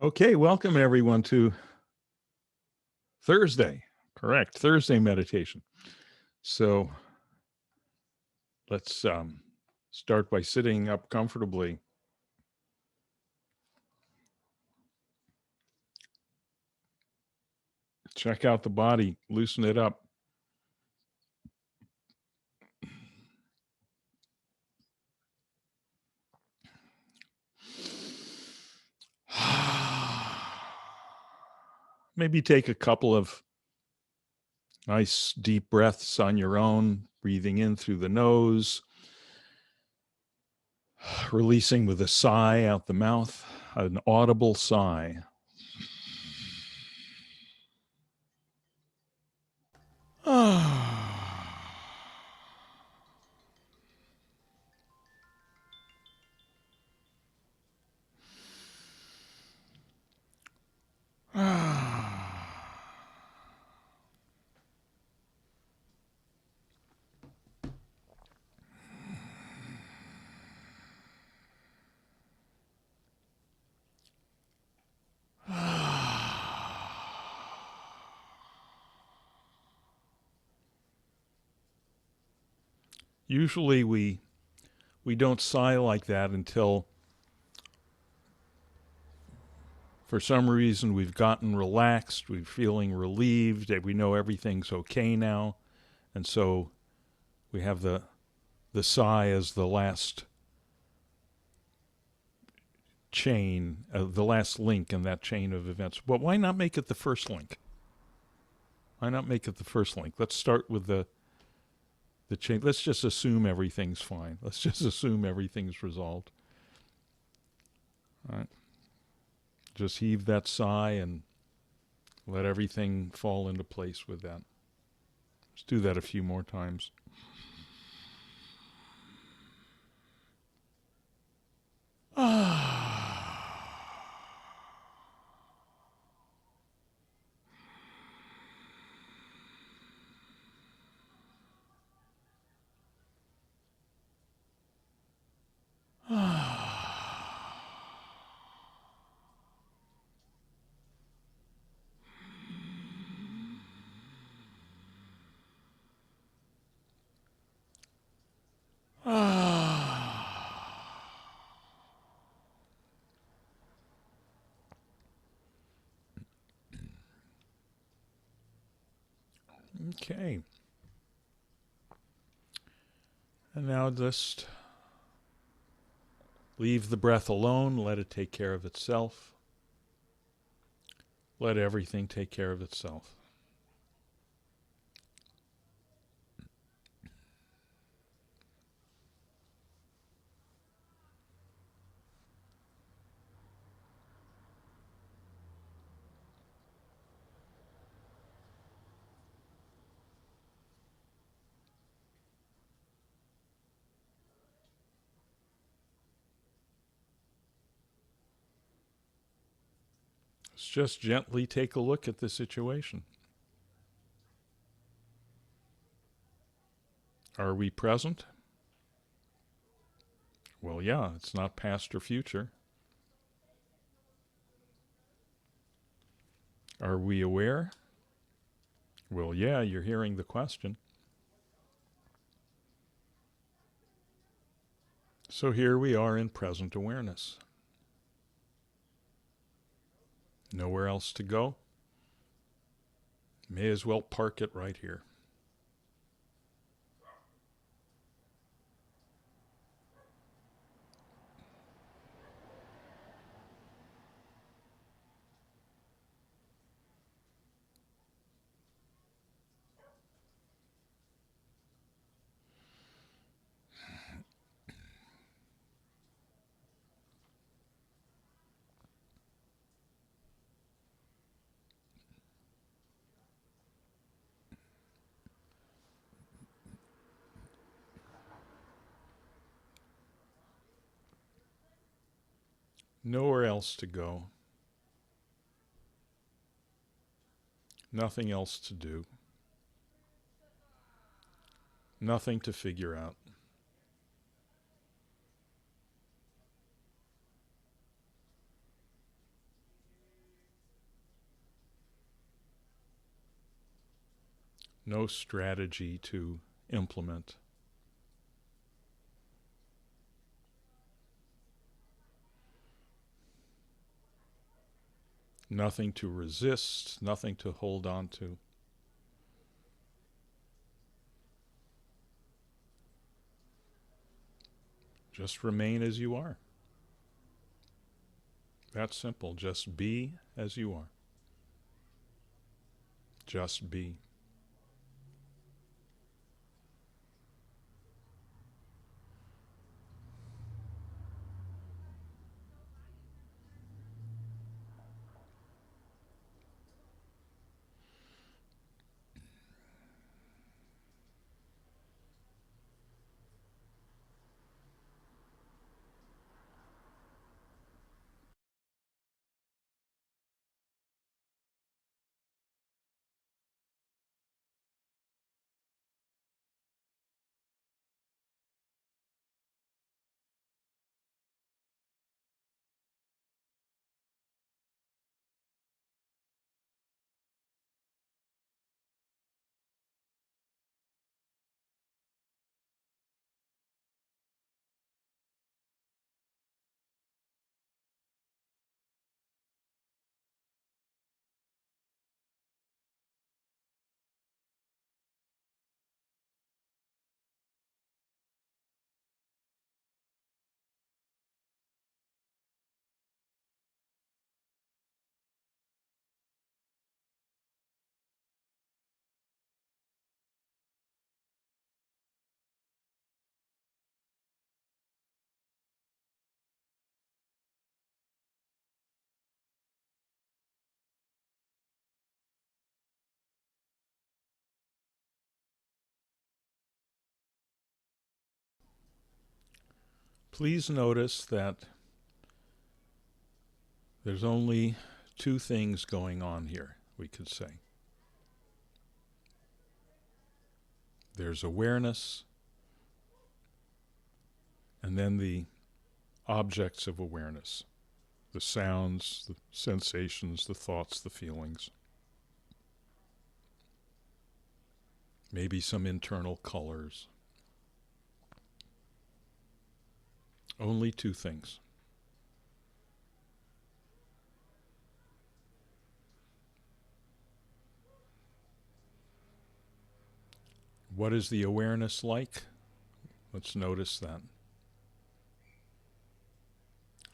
Okay, welcome everyone to Thursday. Correct, Thursday meditation. So let's start by sitting up comfortably. Check out the body, loosen it up. Maybe take a couple of nice deep breaths on your own, breathing in through the nose, releasing with a sigh out the mouth, an audible sigh. Usually we don't sigh like that until for some reason we've gotten relaxed, we're feeling relieved, that we know everything's okay now, and so we have the sigh as the last chain, the last link in that chain of events. But why not make it the first link? Why not make it the first link? Let's start with the chain. Let's just assume everything's fine. Let's just assume everything's resolved. All right. Just heave that sigh and let everything fall into place with that. Let's do that a few more times. Okay. And now just leave the breath alone. Let it take care of itself. Let everything take care of itself. Let's just gently take a look at the situation. Are we present? Well, yeah, it's not past or future. Are we aware? Well, yeah, you're hearing the question. So here we are in present awareness. Nowhere else to go. May as well park it right here. Nowhere else to go. Nothing else to do. Nothing to figure out. no strategy to implement. Nothing to resist, nothing to hold on to. Just remain as you are. That's simple. Just be as you are. Just be. Please notice that there's only two things going on here, we could say. There's awareness, and then the objects of awareness. The sounds, the sensations, the thoughts, the feelings. Maybe some internal colors. Only two things. What is the awareness like? Let's notice that.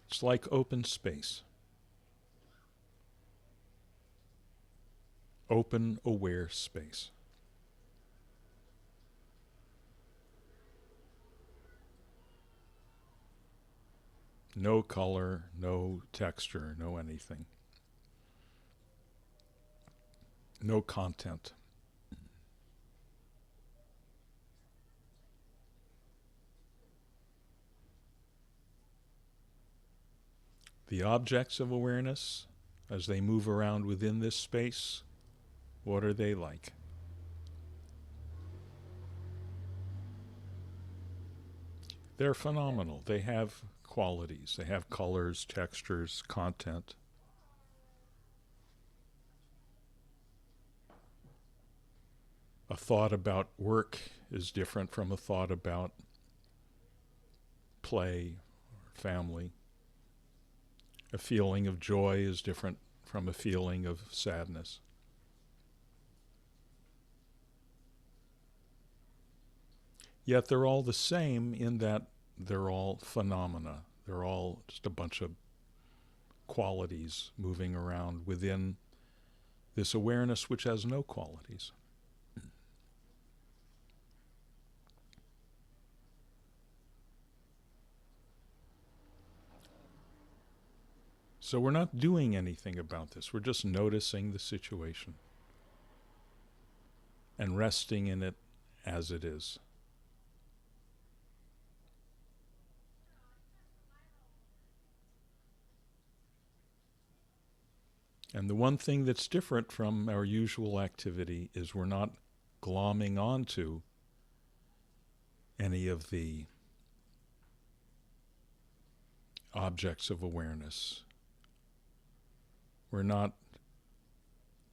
It's like open space. Open, aware space. No color, no texture, no anything. No content. The objects of awareness, as they move around within this space, what are they like? They're phenomenal. They have qualities. They have colors, textures, content. A thought about work is different from a thought about play or family. A feeling of joy is different from a feeling of sadness. Yet they're all the same in that they're all phenomena. They're all just a bunch of qualities moving around within this awareness which has no qualities. So we're not doing anything about this. We're just noticing the situation and resting in it as it is. And the one thing that's different from our usual activity is we're not glomming onto any of the objects of awareness. We're not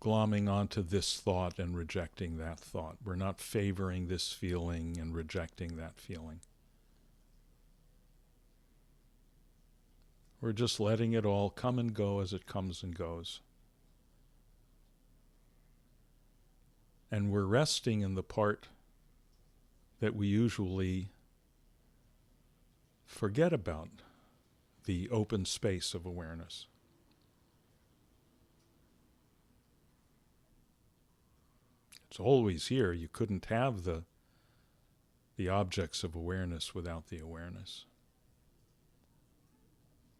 glomming onto this thought and rejecting that thought. We're not favoring this feeling and rejecting that feeling. We're just letting it all come and go as it comes and goes. And we're resting in the part that we usually forget about, the open space of awareness. It's always here. You couldn't have the objects of awareness without the awareness.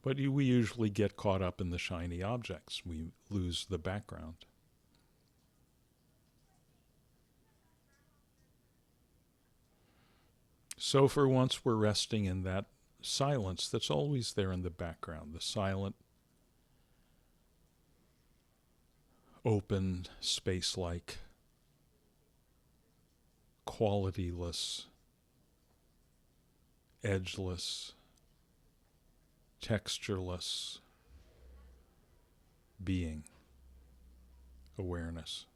But we usually get caught up in the shiny objects. We lose the background. So for once we're resting in that silence that's always there in the background, the silent, open, space-like, qualityless, edgeless, textureless being, awareness.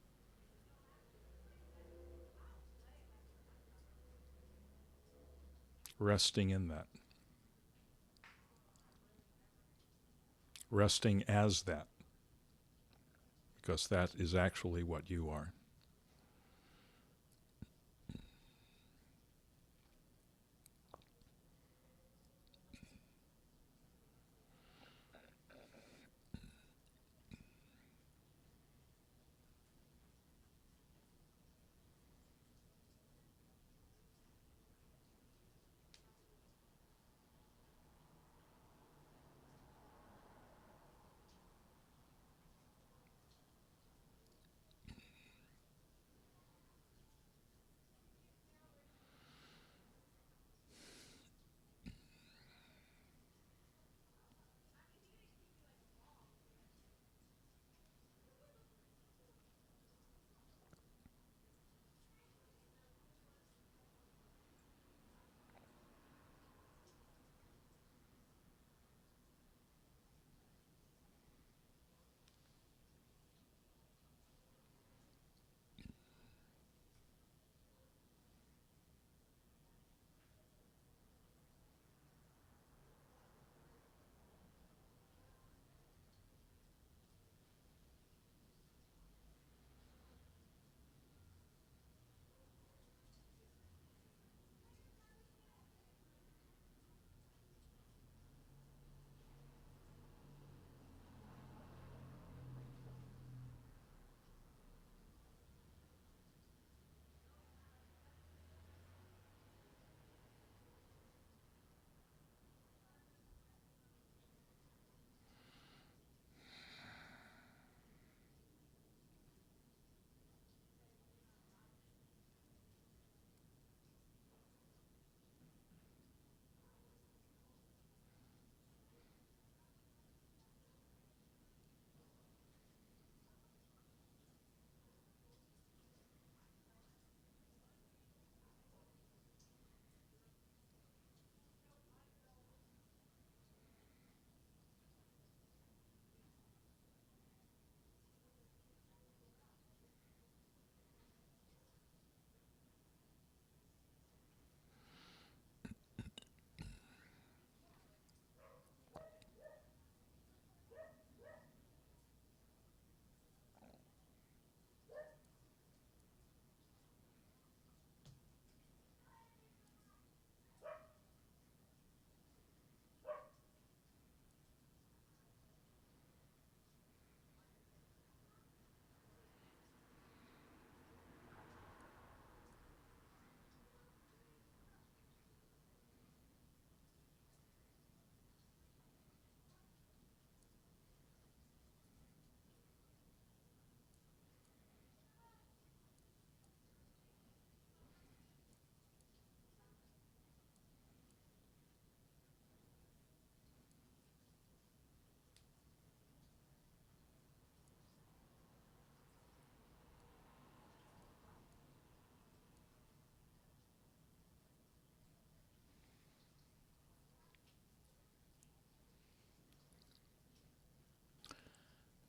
Resting in that. Resting as that. Because that is actually what you are.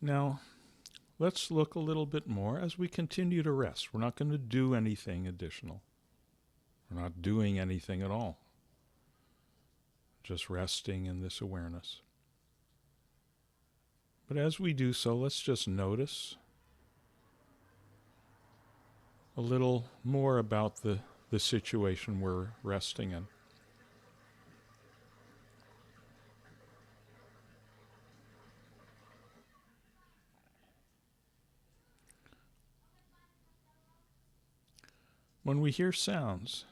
Now, let's look a little bit more as we continue to rest. We're not going to do anything additional. We're not doing anything at all. Just resting in this awareness. But as we do so, let's just notice a little more about the situation we're resting in. When we hear sounds,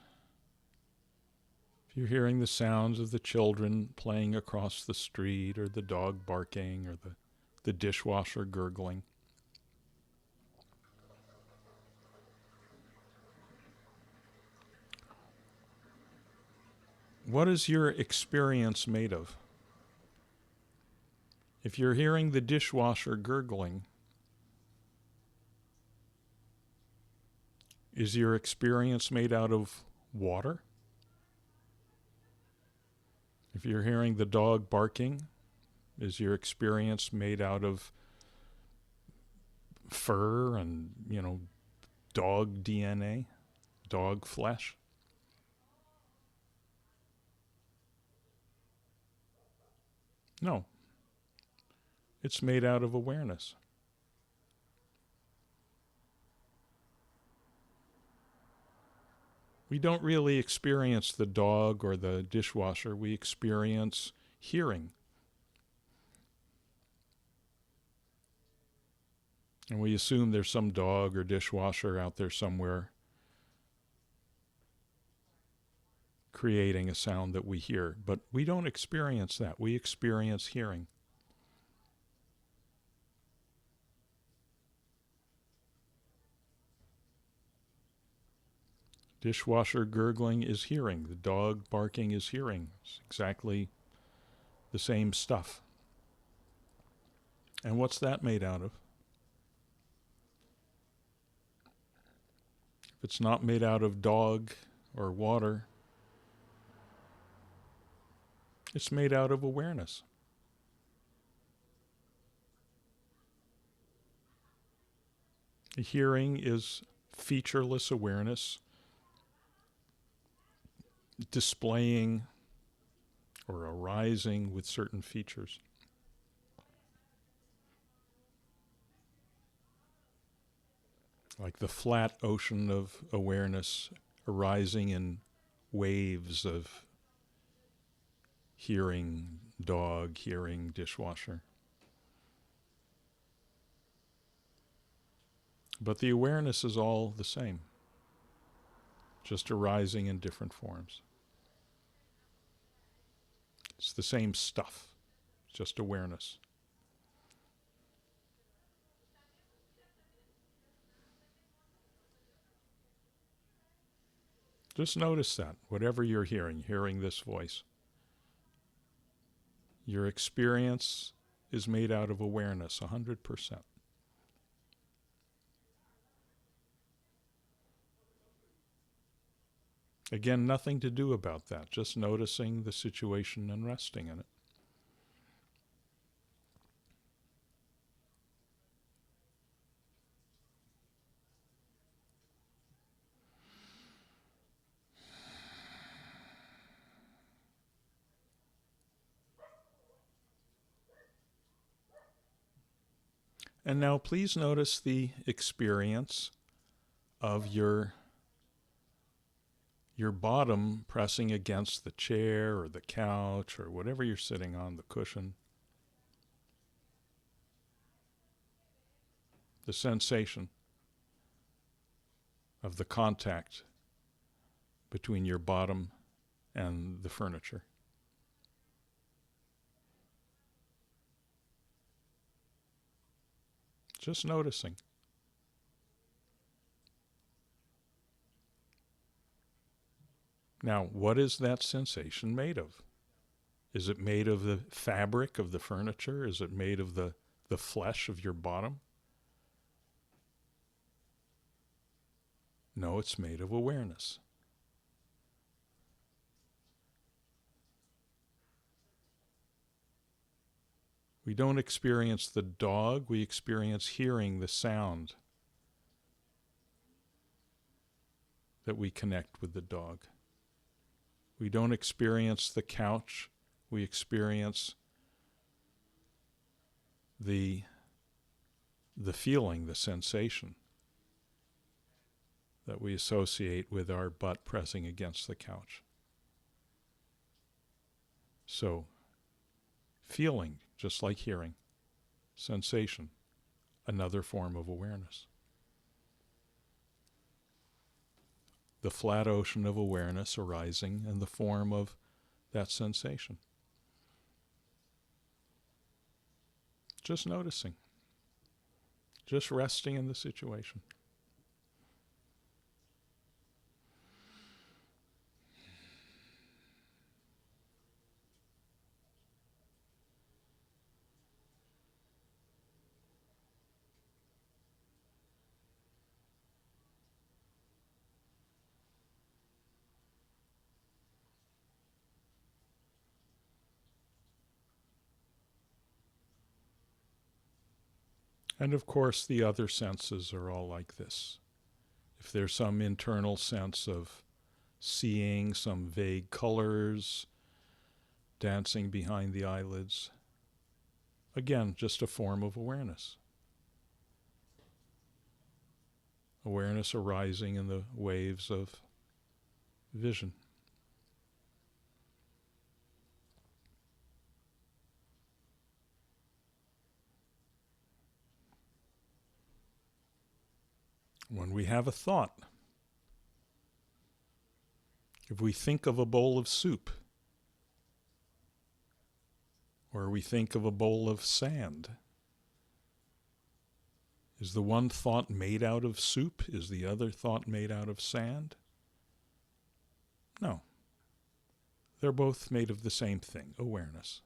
if you're hearing the sounds of the children playing across the street, or the dog barking, or the dishwasher gurgling, what is your experience made of? If you're hearing the dishwasher gurgling, is your experience made out of water? If you're hearing the dog barking, is your experience made out of fur and, dog DNA, dog flesh? No. It's made out of awareness. We don't really experience the dog or the dishwasher. We experience hearing. And we assume there's some dog or dishwasher out there somewhere creating a sound that we hear. But we don't experience that. We experience hearing. Dishwasher gurgling is hearing. The dog barking is hearing. It's exactly the same stuff. And what's that made out of? If it's not made out of dog or water, it's made out of awareness. The hearing is featureless awareness, displaying or arising with certain features. Like the flat ocean of awareness arising in waves of hearing dog, hearing dishwasher. But the awareness is all the same, just arising in different forms. It's the same stuff, just awareness. Just notice that, whatever you're hearing this voice, your experience is made out of awareness, 100%. Again, nothing to do about that, just noticing the situation and resting in it. And now please notice the experience of your bottom pressing against the chair or the couch or whatever you're sitting on, the cushion. The sensation of the contact between your bottom and the furniture. Just noticing. Now, what is that sensation made of? Is it made of the fabric of the furniture? Is it made of the flesh of your bottom? No, it's made of awareness. We don't experience the dog, we experience hearing the sound that we connect with the dog. We don't experience the couch, we experience the feeling, the sensation that we associate with our butt pressing against the couch. So, feeling, just like hearing, sensation, another form of awareness. The flat ocean of awareness arising in the form of that sensation. Just noticing. Just resting in the situation. And of course, the other senses are all like this. If there's some internal sense of seeing some vague colors dancing behind the eyelids, again, just a form of awareness. Awareness arising in the waves of vision. When we have a thought, if we think of a bowl of soup, or we think of a bowl of sand, is the one thought made out of soup? Is the other thought made out of sand? No. They're both made of the same thing, awareness.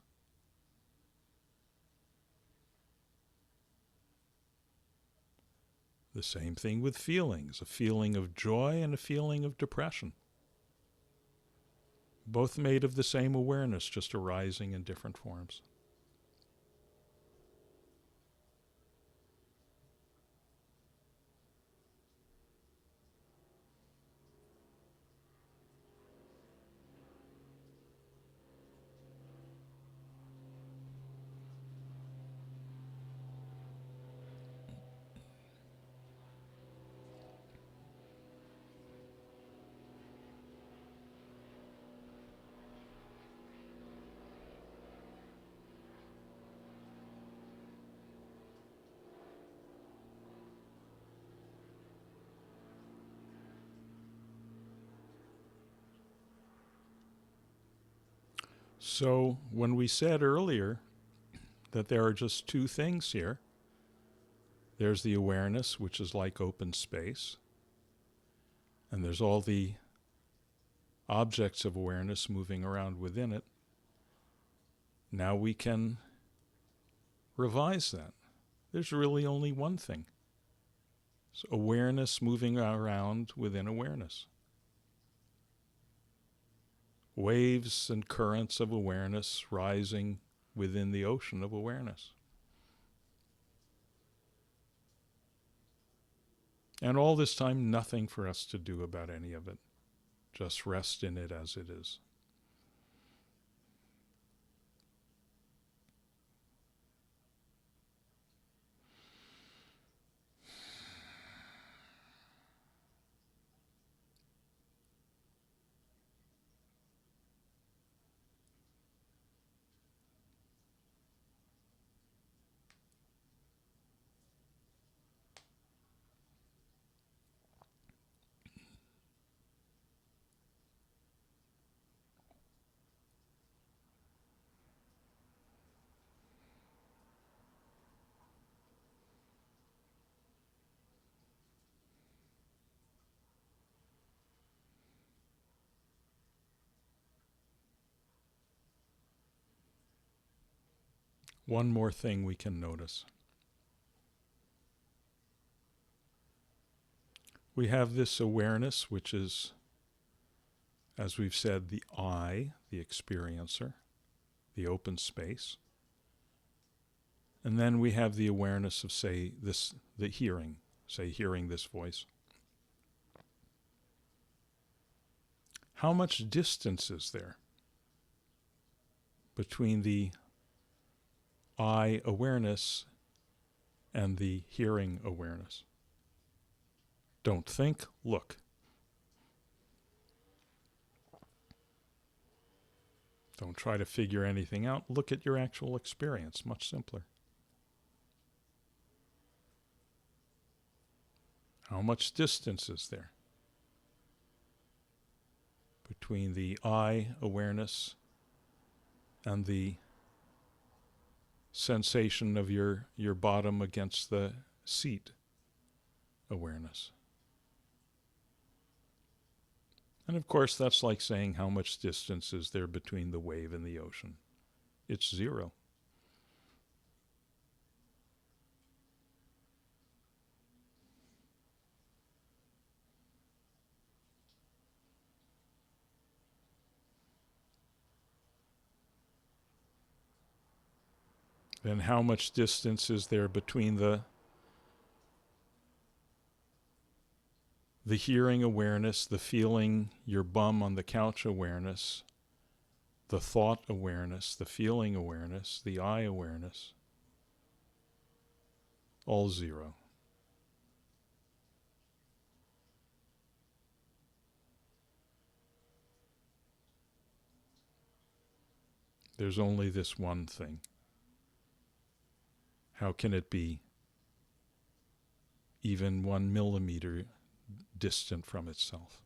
The same thing with feelings, a feeling of joy and a feeling of depression. Both made of the same awareness, just arising in different forms. So when we said earlier that there are just two things here, there's the awareness, which is like open space, and there's all the objects of awareness moving around within it. Now we can revise that. There's really only one thing. It's awareness moving around within awareness. Waves and currents of awareness rising within the ocean of awareness. And all this time, nothing for us to do about any of it. Just rest in it as it is. One more thing we can notice. We have this awareness, which is, as we've said, the I, the experiencer, the open space. And then we have the awareness of, say, the hearing, say, hearing this voice. How much distance is there between the eye awareness and the hearing awareness? Don't think, look. Don't try to figure anything out. Look at your actual experience, much simpler. How much distance is there between the eye awareness and the sensation of your bottom against the seat awareness? And of course, that's like saying how much distance is there between the wave and the ocean. It's zero. Then how much distance is there between the hearing awareness, the feeling your bum on the couch awareness, the thought awareness, the feeling awareness, the eye awareness? All zero. There's only this one thing. How can it be even 1 millimeter distant from itself?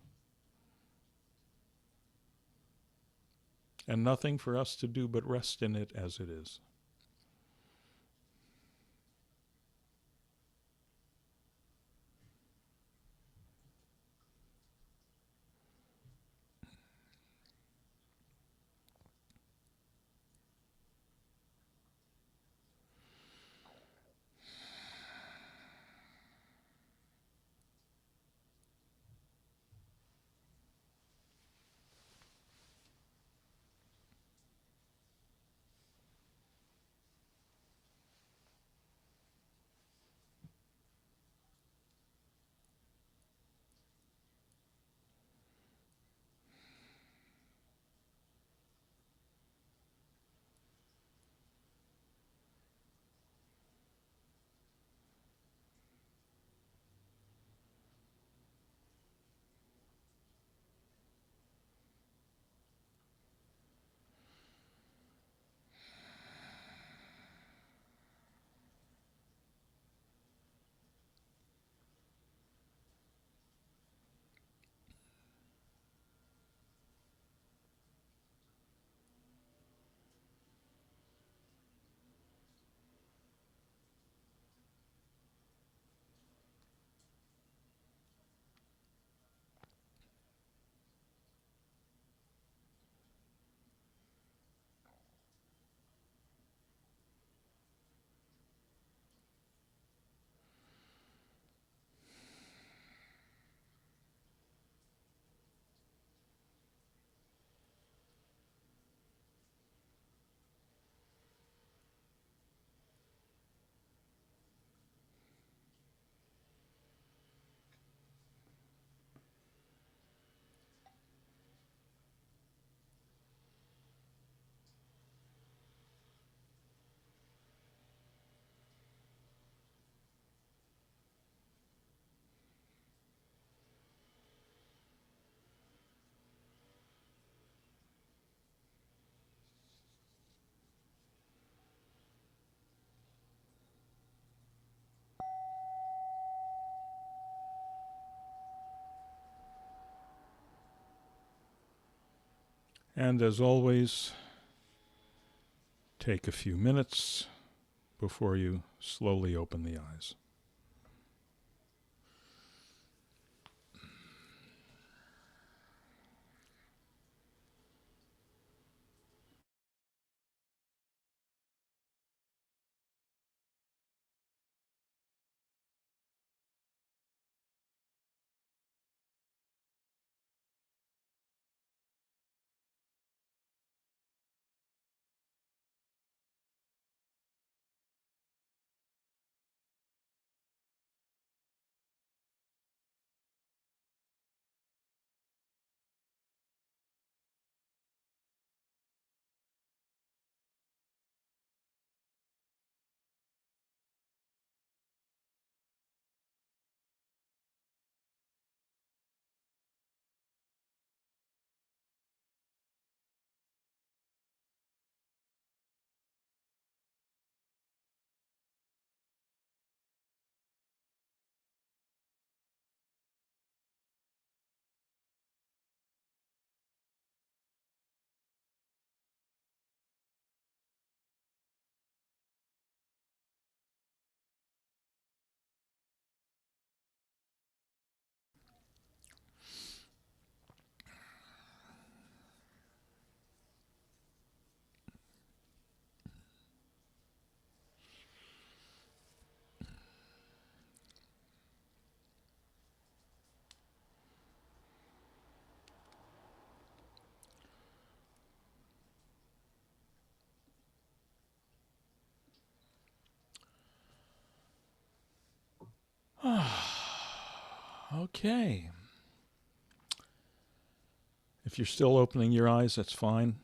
And nothing for us to do but rest in it as it is. And as always, take a few minutes before you slowly open the eyes. Okay. If you're still opening your eyes, that's fine.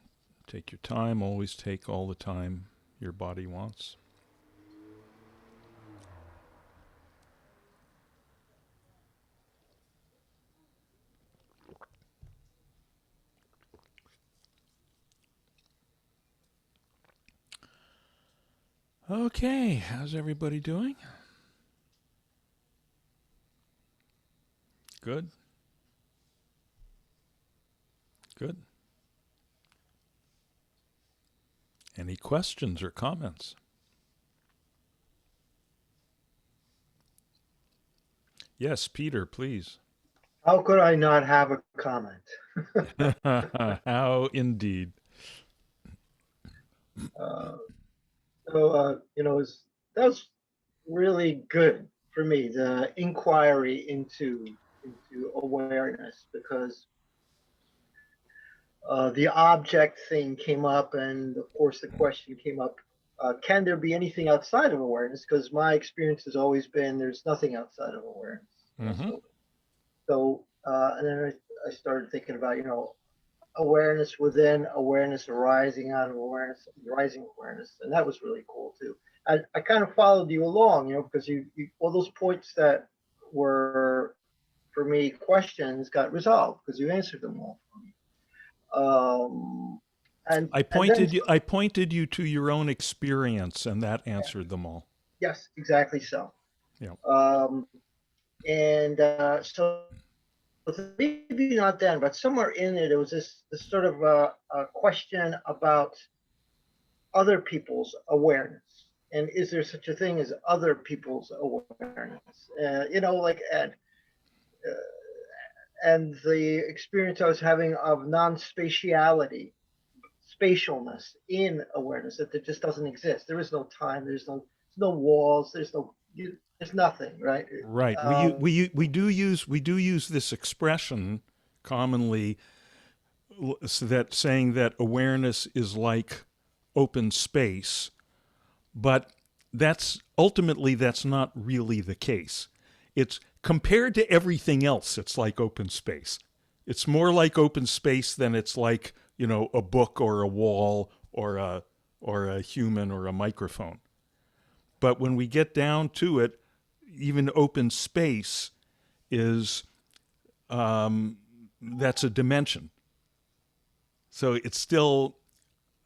Take your time. Always take all the time your body wants. Okay, how's everybody doing? Good? Good. Any questions or comments? Yes, Peter, please. How could I not have a comment? How indeed. Uh, that was really good for me, the inquiry into awareness, because the object thing came up, and of course the question came up: can there be anything outside of awareness? Because my experience has always been there's nothing outside of awareness. Mm-hmm. And then I started thinking about awareness within awareness, arising out of awareness, rising awareness, and that was really cool too. I kind of followed you along, because you all those points that were for me questions got resolved because you answered them all for me. And then I pointed you to your own experience, and that answered them all. yes, exactly so. Yeah. Um, and so maybe not then, but somewhere in it, it was this sort of a question about other people's awareness. And is there such a thing as other people's awareness? And the experience I was having of non-spatiality, spatialness in awareness, that there just doesn't exist. There is no time. There's no walls. There's nothing, right? Right. Um, We do use this expression commonly, so that saying that awareness is like open space, but that's not really the case. It's compared to everything else, it's like open space. It's more like open space than it's like, a book or a wall or a human or a microphone. But when we get down to it, even open space is that's a dimension. So it's still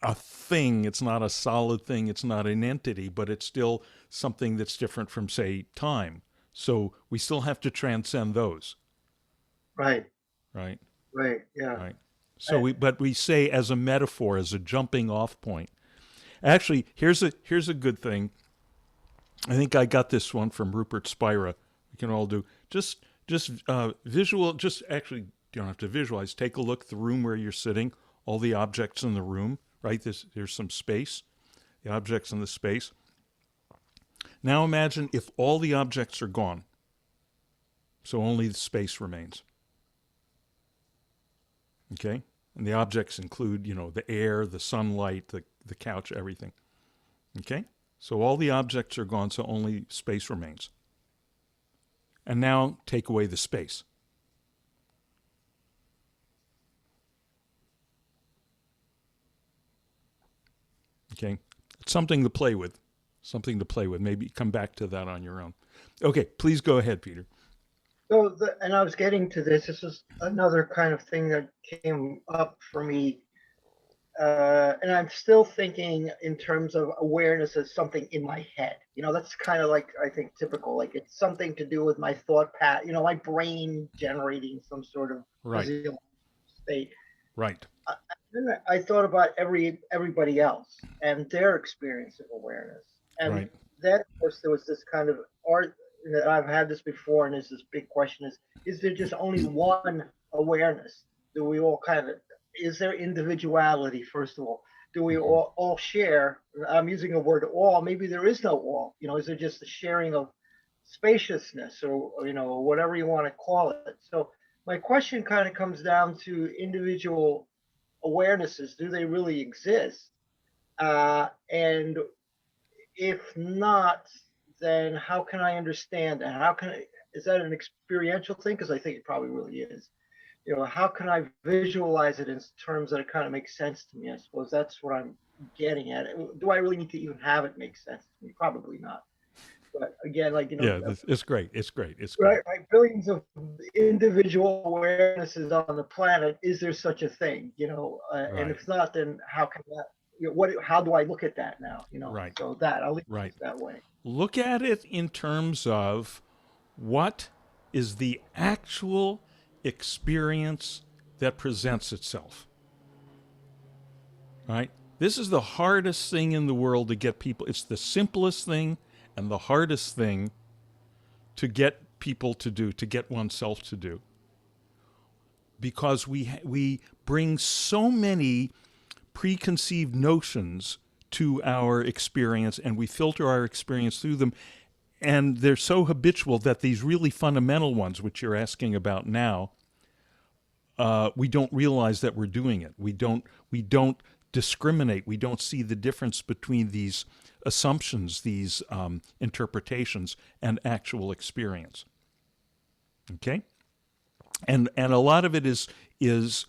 a thing. It's not a solid thing. It's not an entity, but it's still something that's different from, say, time. So we still have to transcend those, right, right? right, yeah. Right. So I, but we say as a metaphor, as a jumping off point. Actually, here's a good thing. I think I got this one from Rupert Spira. We can all do visual. Just actually, you don't have to visualize. Take a look at the room where you're sitting. All the objects in the room. Right. There's some space. The objects in the space. Now imagine if all the objects are gone. So only the space remains. Okay. And the objects include, the air, the sunlight, the couch, everything. Okay. So all the objects are gone, so only space remains. And now take away the space. Okay. It's something to play with. Something to play with. Maybe come back to that on your own. Okay, please go ahead, Peter. and I was getting to this. This is another kind of thing that came up for me, and I'm still thinking in terms of awareness as something in my head. That's kind of like, I think, typical. Like it's something to do with my thought path. My brain generating some sort of Right. physical state. Right. Then I thought about everybody else and their experience of awareness, and Right. then of course there was this kind of art that I've had this before, and there's this big question: is there just only one awareness? Do we all kind of is there individuality first of all? Do we Mm-hmm. all share? I'm using the word all. Maybe there is no all. Is there just a sharing of spaciousness, or whatever you want to call it? So my question kind of comes down to individual awarenesses. Do they really exist? And if not, then how can I understand that? Is that an experiential thing? Because I think it probably really is. You know, how can I visualize it in terms that it kind of makes sense to me? I suppose that's what I'm getting at. Do I really need to even have it make sense to me? Probably not. But again, like, Yeah, it's great. It's great. It's great. right, right, billions of individual awarenesses on the planet. Is there such a thing? And Right. if not, then how can that? What? How do I look at that now? Right. So that I'll leave it Right. that way. Look at it in terms of what is the actual experience that presents itself. Right? This is the hardest thing in the world to get people. It's the simplest thing and the hardest thing to get people to do, to get oneself to do. Because we bring so many preconceived notions to our experience and we filter our experience through them, and they're so habitual that these really fundamental ones, which you're asking about now, we don't realize that we're doing it. We don't discriminate. We don't see the difference between these assumptions, these interpretations, and actual experience. Okay, and a lot of it is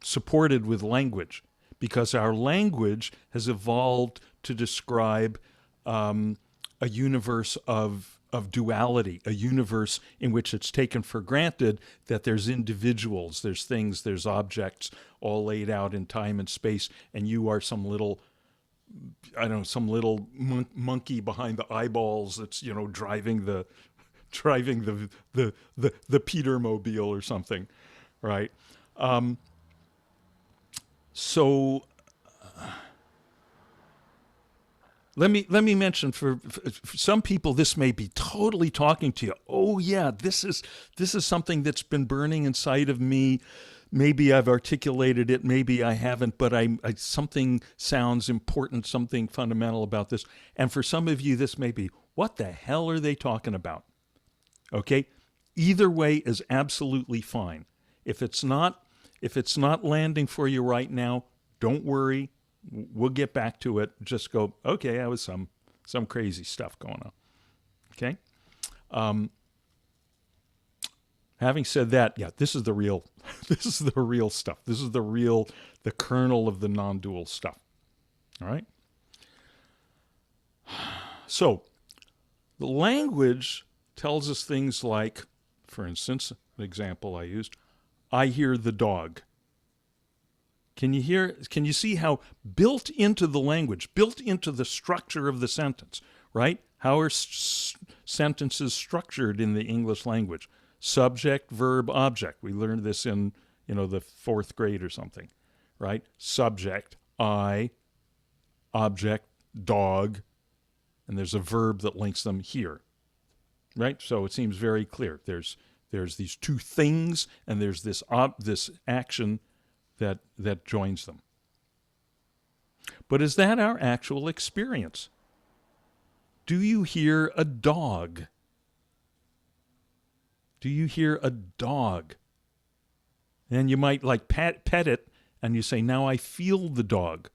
supported with language, because our language has evolved to describe a universe of duality, a universe in which it's taken for granted that there's individuals, there's things, there's objects all laid out in time and space, and you are some little, I don't know, some little monkey behind the eyeballs that's, driving the Petermobile or something, right? So let me mention for some people this may be totally talking to you. Oh yeah, this is something that's been burning inside of me. Maybe I've articulated it, maybe I haven't, but something sounds important, something fundamental about this. And for some of you, this may be, what the hell are they talking about? Okay, either way is absolutely fine. If it's not landing for you right now, don't worry. We'll get back to it. Just go, okay, that was some crazy stuff going on. Okay. Having said that, yeah, this is the real stuff. This is the kernel of the non-dual stuff. All right. So the language tells us things like, for instance, an example I used, I hear the dog. Can you see how built into the language, built into the structure of the sentence, right? How are sentences structured in the English language? Subject, verb, object. We learned this in, the 4th grade or something, right? Subject, I, object, dog, and there's a verb that links them here, right? So it seems very clear. There's these two things, and there's this action that joins them. But is that our actual experience? Do you hear a dog? Do you hear a dog? And you might pet it, and you say, now I feel the dog.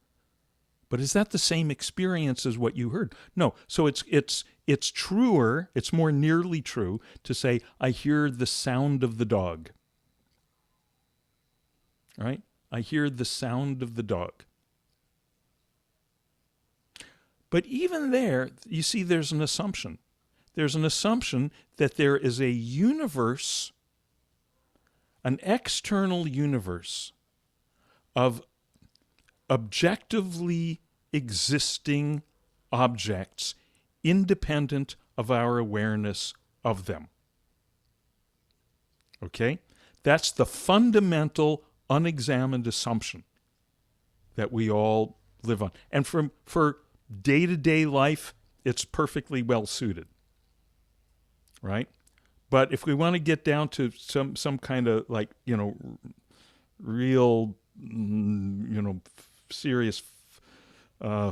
But is that the same experience as what you heard? No. So it's truer, it's more nearly true to say, I hear the sound of the dog. Right? I hear the sound of the dog. But even there, you see, there's an assumption. There's an assumption that there is a universe, an external universe of objectively existing objects independent of our awareness of them. Okay? That's the fundamental unexamined assumption that we all live on. And for day-to-day life, it's perfectly well suited. Right? But if we want to get down to some kind of real, serious,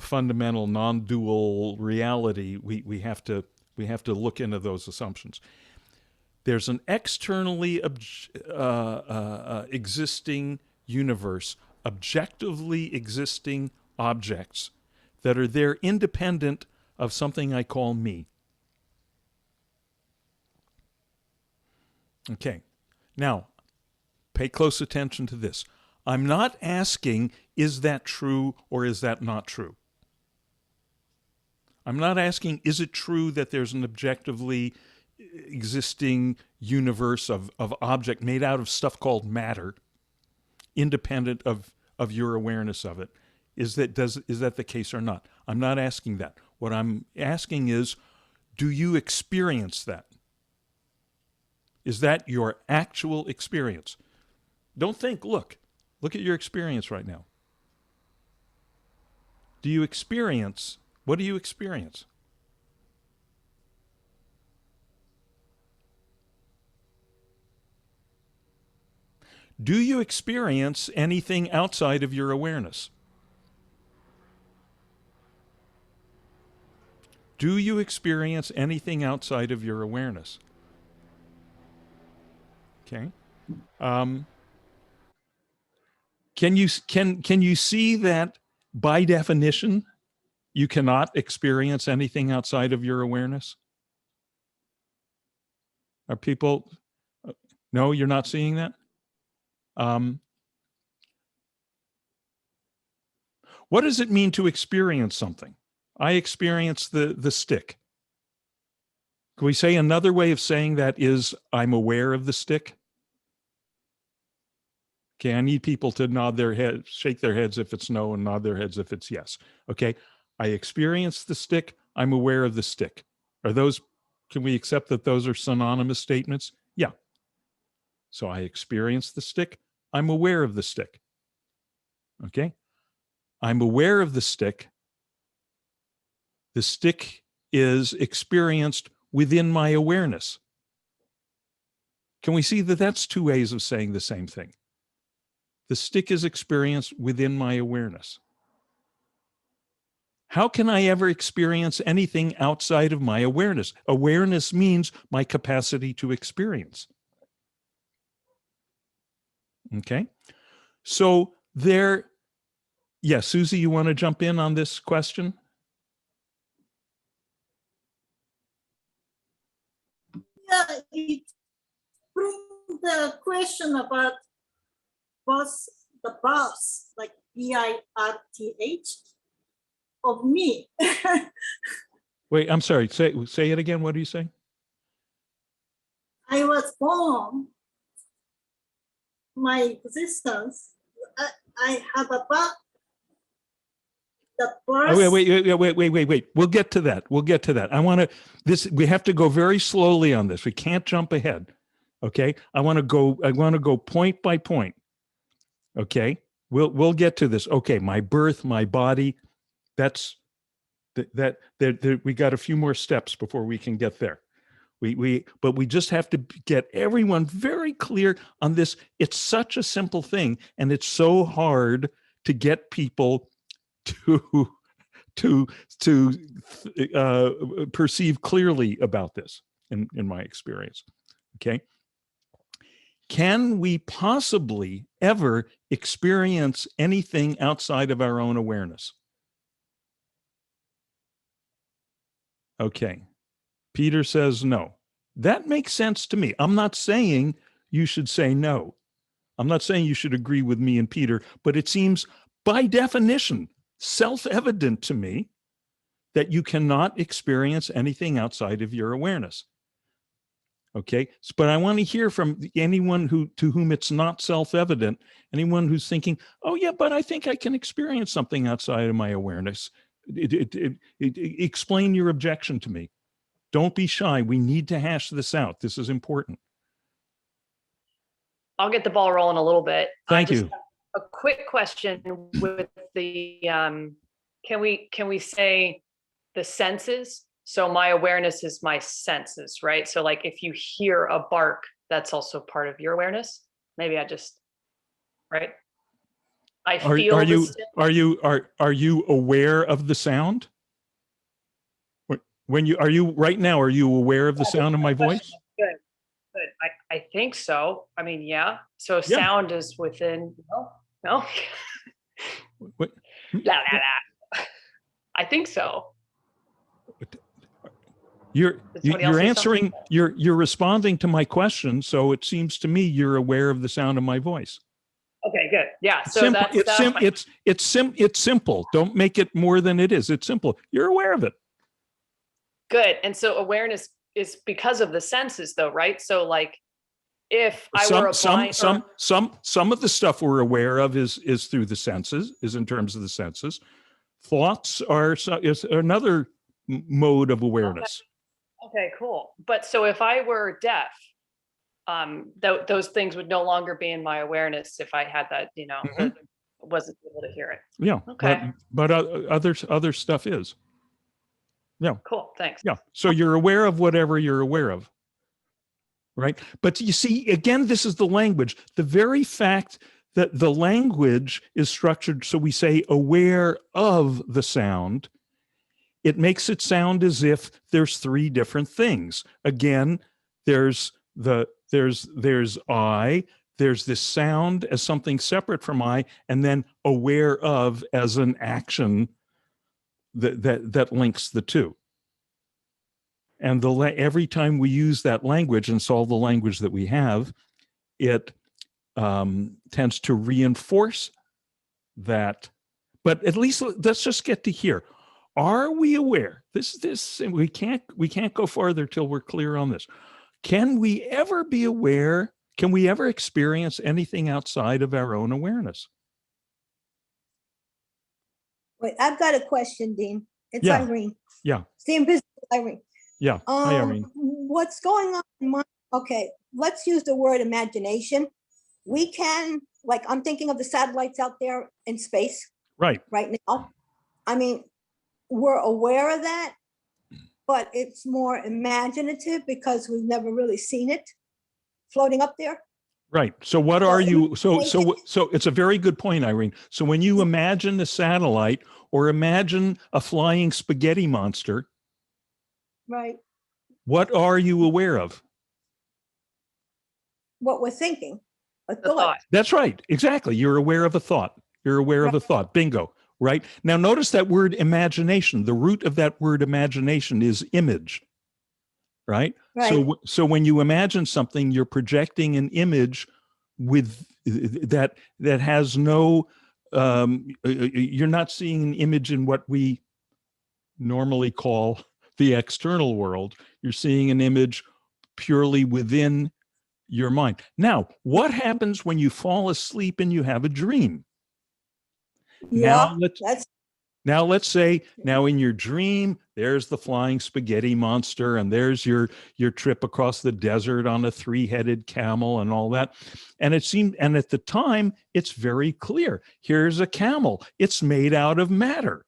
fundamental, non-dual reality, we have to look into those assumptions. There's an externally existing universe, objectively existing objects that are there independent of something I call me. Okay. Now, pay close attention to this. I'm not asking, is that true or is that not true? I'm not asking, is it true that there's an objectively existing universe of object made out of stuff called matter, independent of your awareness of it? Is that the case or not? I'm not asking that. What I'm asking is, do you experience that? Is that your actual experience? Don't think, look at your experience right now. Do you experience, what do you experience? Do you experience anything outside of your awareness? Do you experience anything outside of your awareness? Okay. Can you see that by definition you cannot experience anything outside of your awareness? Are people? No, you're not seeing that. What does it mean to experience something? I experience the stick. Can we say another way of saying that is I'm aware of the stick? Okay, I need people to nod their heads, shake their heads if it's no, and nod their heads if it's yes. Okay, I experience the stick. I'm aware of the stick. Are those, can we accept that those are synonymous statements? Yeah. So I experience the stick. I'm aware of the stick. Okay, I'm aware of the stick. The stick is experienced within my awareness. Can we see that that's two ways of saying the same thing? The stick is experienced within my awareness. How can I ever experience anything outside of my awareness? Awareness means my capacity to experience. Okay. So there, yeah, Susie, you want to jump in on this question? Yeah, it brings the question about the birth, like birth of me. Wait, I'm sorry. Say it again. What are you saying? I was born, my existence, I have a birth. The birth. Oh, wait. We'll get to that. I want to, we have to go very slowly on this. We can't jump ahead. Okay. I want to go point by point. Okay. We'll get to this. Okay. My birth, my body, that we got a few more steps before we can get there. But we just have to get everyone very clear on this. It's such a simple thing, and it's so hard to get people to perceive clearly about this, in my experience. Okay. Can we possibly ever experience anything outside of our own awareness? Okay. Peter says no. That makes sense to me. I'm not saying you should say no. I'm not saying you should agree with me and Peter, but it seems by definition self-evident to me that you cannot experience anything outside of your awareness. Okay, but I want to hear from anyone to whom it's not self-evident, anyone who's thinking, oh yeah, but I think I can experience something outside of my awareness. Explain your objection to me. Don't be shy. We need to hash this out. This is important. I'll get the ball rolling a little bit. Thank you. A quick question with the, can we say the senses? So my awareness is my senses, right? So like if you hear a bark, that's also part of your awareness. Maybe I just, right? I feel. Are you aware of the sound? Are you right now? Are you aware of the sound of my voice? Good. I think so. I mean, yeah. So sound is within. No. What? La, la, la. I think so. Did somebody else you're say answering, something? you're responding to my question. So it seems to me you're aware of the sound of my voice. Okay, good. Yeah, so Simple. that's, that's, It's simple. Don't make it more than it is. It's simple. You're aware of it. good. And so awareness is because of the senses though, right? So like if I were a blind, or- Some of the stuff we're aware of is through the senses, is in terms of the senses. Thoughts is another mode of awareness. okay, cool. But so if I were deaf, those things would no longer be in my awareness if I had that, Mhm. wasn't able to hear it. Yeah. Okay. But other stuff is. Yeah. Cool, thanks. Yeah. So you're aware of whatever you're aware of. Right. But you see, again, this is the language. The very fact that the language is structured so we say aware of the sound, it makes it sound as if there's three different things. Again, there's I, there's this sound as something separate from I, and then aware of as an action that links the two. And every time we use that language, and it's all the language that we have, it tends to reinforce that. But at least let's just get to here. Are we aware? This we can't go farther till we're clear on this. Can we ever be aware? Can we ever experience anything outside of our own awareness? Wait, I've got a question, Dean. It's Yeah. Irene. Yeah. Same business, Irene. Yeah. Hi, Irene. What's going on in my, okay, let's use the word imagination. We can, like, I'm thinking of the satellites out there in space Right. right now. I mean, we're aware of that, but it's more imaginative because we've never really seen it floating up there. Right. So what are you? So it's a very good point, Irene. So when you imagine a satellite or imagine a flying spaghetti monster, Right. what are you aware of? What we're thinking, a The thought. thought. That's right. Exactly. You're aware of a thought. You're aware of a thought. Bingo. Right. Now notice that word imagination. The root of that word imagination is image. Right. Right. So when you imagine something, you're projecting an image with that has no you're not seeing an image in what we normally call the external world. You're seeing an image purely within your mind. Now, what happens when you fall asleep and you have a dream? Yeah, that's Now let's say now in your dream, there's the flying spaghetti monster, and there's your trip across the desert on a three-headed camel and all that. And it seemed, and at the time, it's very clear. Here's a camel. It's made out of matter.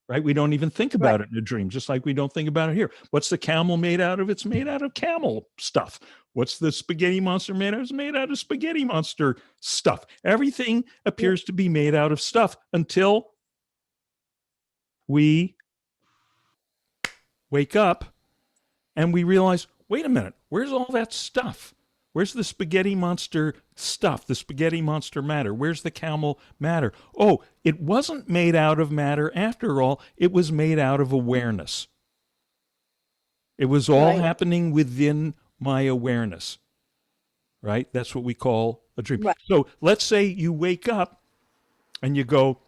Right? We don't even think about it in a dream, just like we don't think about it here. What's the camel made out of? It's made out of camel stuff. What's the spaghetti monster made out of? It's made out of spaghetti monster stuff. Everything appears to be made out of stuff until we wake up and we realize, wait a minute, where's all that stuff? Where's the spaghetti monster stuff, the spaghetti monster matter? Where's the camel matter? Oh, it wasn't made out of matter after all. It was made out of awareness. It was all happening within my awareness, right? That's what we call a dream. Right. So let's say you wake up and you go,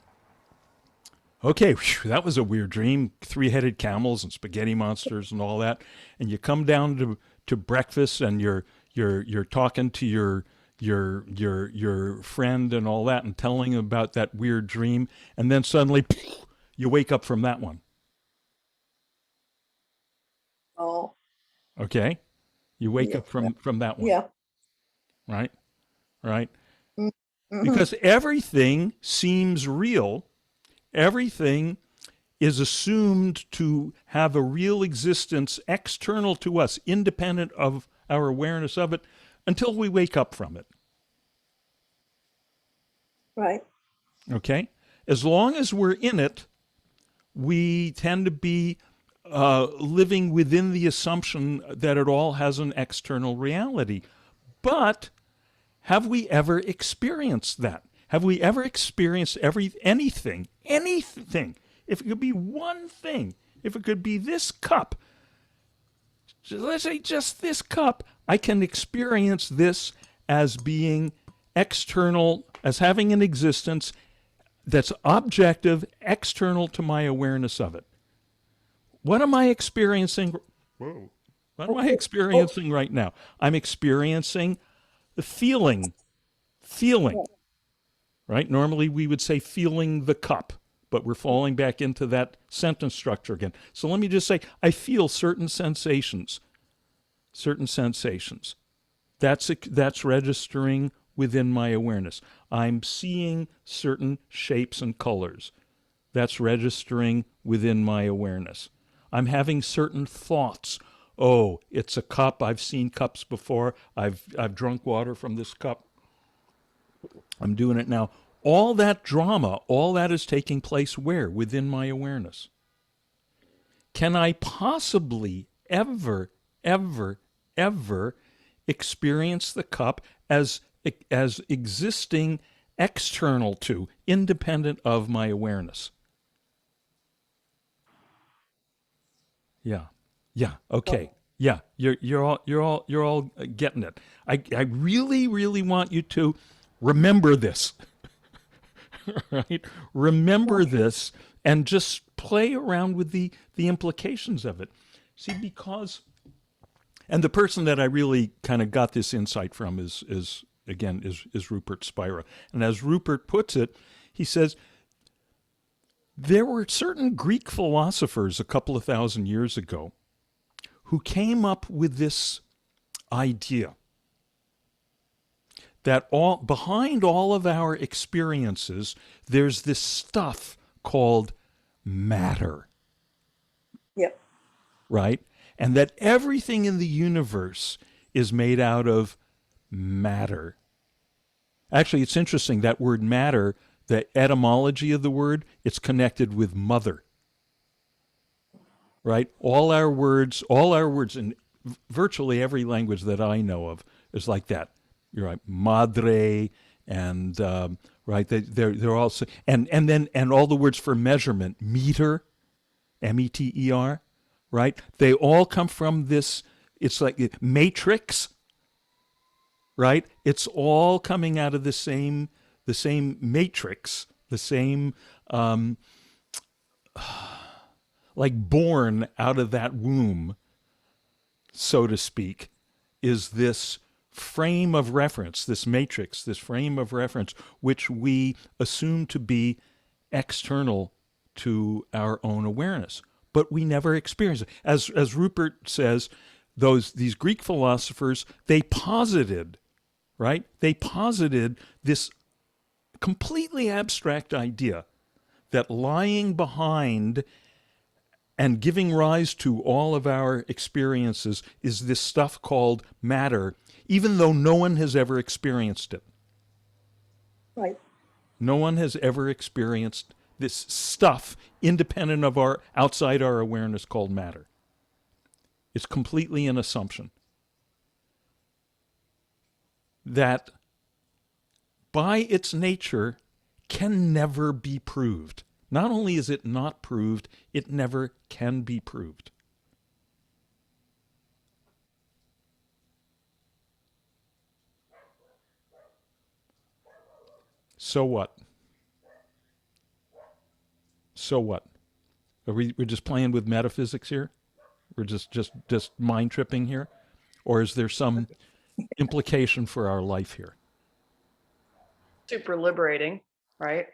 okay, whew, that was a weird dream. Three-headed camels and spaghetti monsters and all that. And you come down to breakfast and you're talking to your friend and all that and telling him about that weird dream. And then suddenly you wake up from that one. oh Okay. You wake up from that one. yeah. Right. Right. Mhm. Because everything seems real. Everything is assumed to have a real existence external to us, independent of our awareness of it, until we wake up from it. Right. Okay? As long as we're in it, we tend to be living within the assumption that it all has an external reality. But have we ever experienced that? Have we ever experienced anything? If it could be one thing, if it could be this cup, let's say just this cup, I can experience this as being external, as having an existence that's objective, external to my awareness of it. What am I experiencing? Whoa. What am I experiencing right now? I'm experiencing the feeling, right? Normally we would say feeling the cup, but we're falling back into that sentence structure again. So let me just say, I feel certain sensations. That's registering within my awareness. I'm seeing certain shapes and colors. That's registering within my awareness. I'm having certain thoughts. Oh, it's a cup. I've seen cups before. I've drunk water from this cup. I'm doing it now. All that drama, all that is taking place where? Within my awareness. Can I possibly ever experience the cup as existing external to, independent of my awareness? Yeah. Okay. Yeah. You're all getting it. I really want you to remember this. Right? Remember this and just play around with the implications of it. See, because, and the person that I really kind of got this insight from is Rupert Spira. And as Rupert puts it, he says, there were certain Greek philosophers a couple of thousand years ago who came up with this idea that behind all of our experiences, there's this stuff called matter. Yep. Right? And that everything in the universe is made out of matter. Actually, it's interesting, that word matter, the etymology of the word, it's connected with mother. Right? All our words in virtually every language that I know of is like that. You're right, madre, and right, they're also, and all the words for measurement, meter, meter, right? They all come from this. It's like matrix, right? It's all coming out of the same matrix, the same, like born out of that womb, so to speak, is this frame of reference, this matrix, this frame of reference, which we assume to be external to our own awareness, but we never experience it. As Rupert says, these Greek philosophers, they posited, right? They posited this completely abstract idea that lying behind and giving rise to all of our experiences is this stuff called matter, even though no one has ever experienced it. Right. No one has ever experienced this stuff independent of outside our awareness called matter. It's completely an assumption that by its nature can never be proved. Not only is it not proved, it never can be proved. So what? So what? We're just playing with metaphysics here? We're just mind tripping here? Or is there some implication for our life here? Super liberating, right?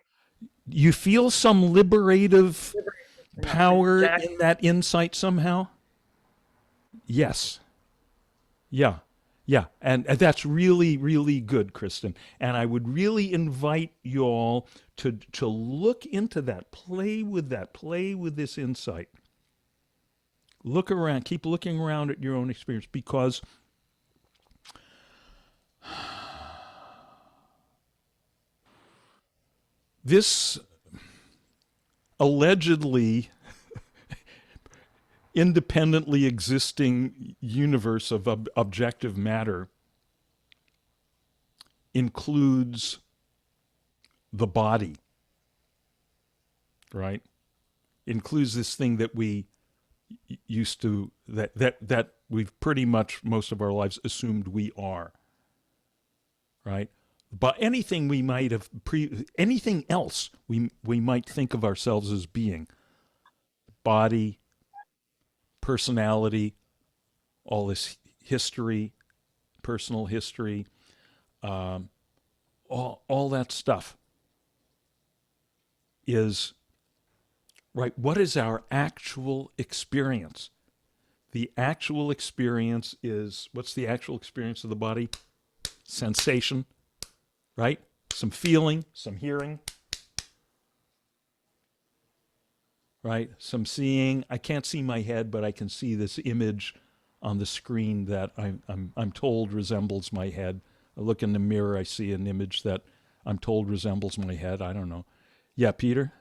You feel some liberative power Exactly. in that insight somehow? Yes. Yeah. Yeah. And that's really, really good, Kristen. And I would really invite you all to look into that, play with this insight. Look around, keep looking around at your own experience, because this allegedly independently existing universe of objective matter includes the body, right? Includes this thing that we used to that we've pretty much most of our lives assumed we are, right? But anything we might have anything else we might think of ourselves as being, body, personality, all this history, personal history, all that stuff is right. What is our actual experience? The actual experience is, what's the actual experience of the body? Sensation, right? Some feeling, some hearing, right? Some seeing. I can't see my head, but I can see this image on the screen that I'm told resembles my head. I look in the mirror, I see an image that I'm told resembles my head. I don't know. Yeah, Peter?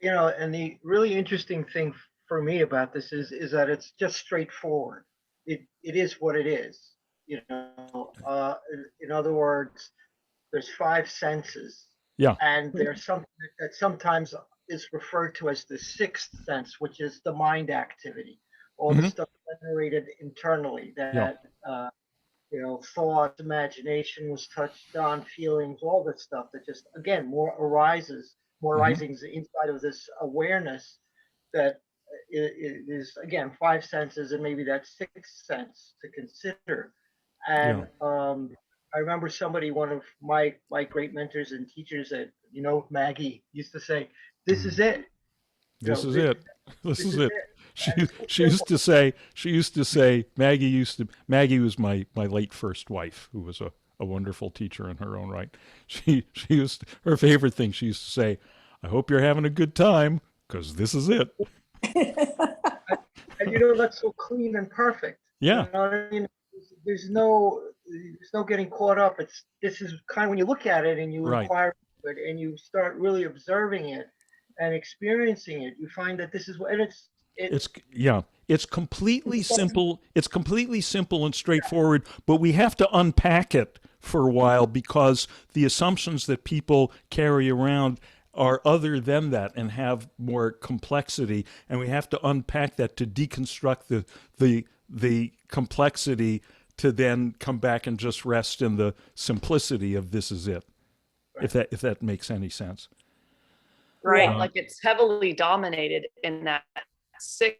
You know, and the really interesting thing for me about this is that it's just straightforward. It is what it is. You know, in other words, there's five senses. Yeah. And there's something that sometimes is referred to as the sixth sense, which is the mind activity, all the stuff generated internally that you know, thoughts, imagination was touched on, feelings, all that stuff that just, again, more arisings inside of this awareness that is, again, five senses and maybe that sixth sense to consider. And I remember one of my great mentors and teachers at, you know, Maggie used to say, this is it. This is it. This is it. She used to say Maggie was my late first wife, who was a wonderful teacher in her own right. Her favorite thing, she used to say, I hope you're having a good time, because this is it. And you know, that's so clean and perfect. Yeah. You know what I mean? There's no getting caught up. This is kind of when you look at it and you inquire it and you start really observing it and experiencing it, you find that this is what it's completely simple. It's completely simple and straightforward, but we have to unpack it for a while because the assumptions that people carry around are other than that and have more complexity, and we have to unpack that to deconstruct the complexity to then come back and just rest in the simplicity of this is it. Right. If that makes any sense. Right, like it's heavily dominated in that sixth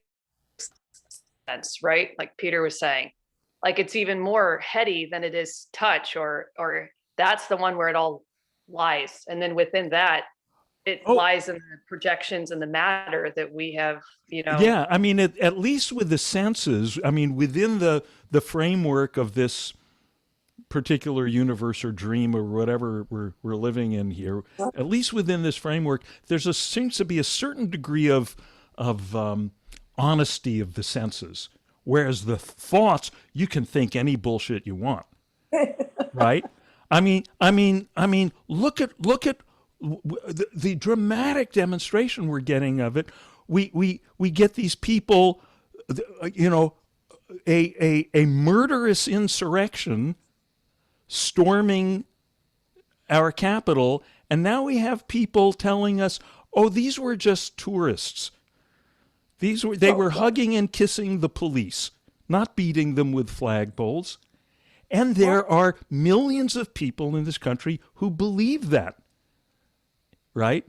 sense, right? Like Peter was saying, like it's even more heady than it is touch, or that's the one where it all lies, and then within that, it lies in the projections and the matter that we have, you know. Yeah, I mean, at least with the senses, I mean, within the framework of this particular universe or dream or whatever we're living in here, at least within this framework, seems to be a certain degree of honesty of the senses, whereas the thoughts, you can think any bullshit you want, right? I mean, look at the dramatic demonstration we're getting of it. We get these people, you know, a murderous insurrection storming our capital, and now we have people telling us, oh, these were just tourists. They were hugging and kissing the police, not beating them with flagpoles. And there are millions of people in this country who believe that, right?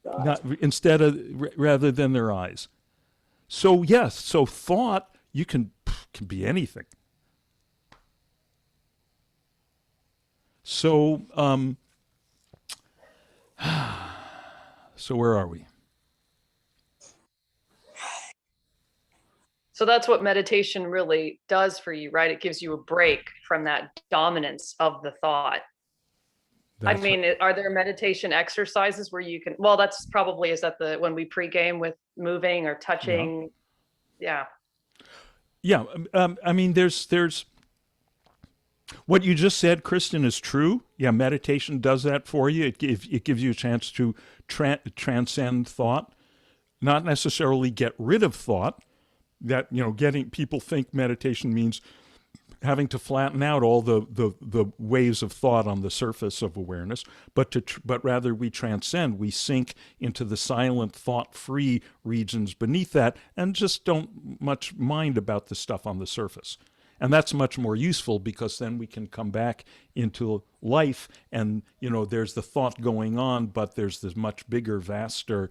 Rather than their eyes. So yes, so thought can be anything. So so where are we? So that's what meditation really does for you, right? It gives you a break from that dominance of the thought. I mean, are there meditation exercises where you can, well, that's probably, is that when we pregame with moving or touching? Yeah. Yeah. I mean, there's what you just said, Kristen, is true. Yeah. Meditation does that for you. It gives you a chance to transcend thought, not necessarily get rid of thought. That, you know, people think meditation means having to flatten out all the waves of thought on the surface of awareness, but rather we transcend, we sink into the silent, thought-free regions beneath that, and just don't much mind about the stuff on the surface. And that's much more useful, because then we can come back into life, and there's the thought going on, but there's this much bigger, vaster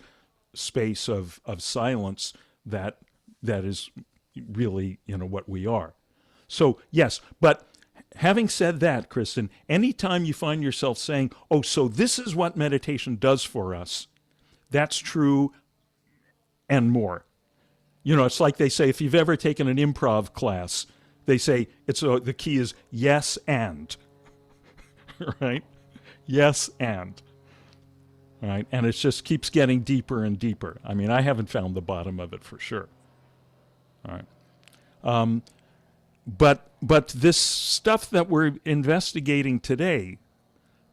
space of silence that is really what we are. So yes, but having said that, Kristen, anytime you find yourself saying, oh, so this is what meditation does for us, that's true and more. It's like they say, if you've ever taken an improv class, they say the key is yes and, right? Yes and, right? And it just keeps getting deeper and deeper. I mean, I haven't found the bottom of it for sure. All right. But this stuff that we're investigating today,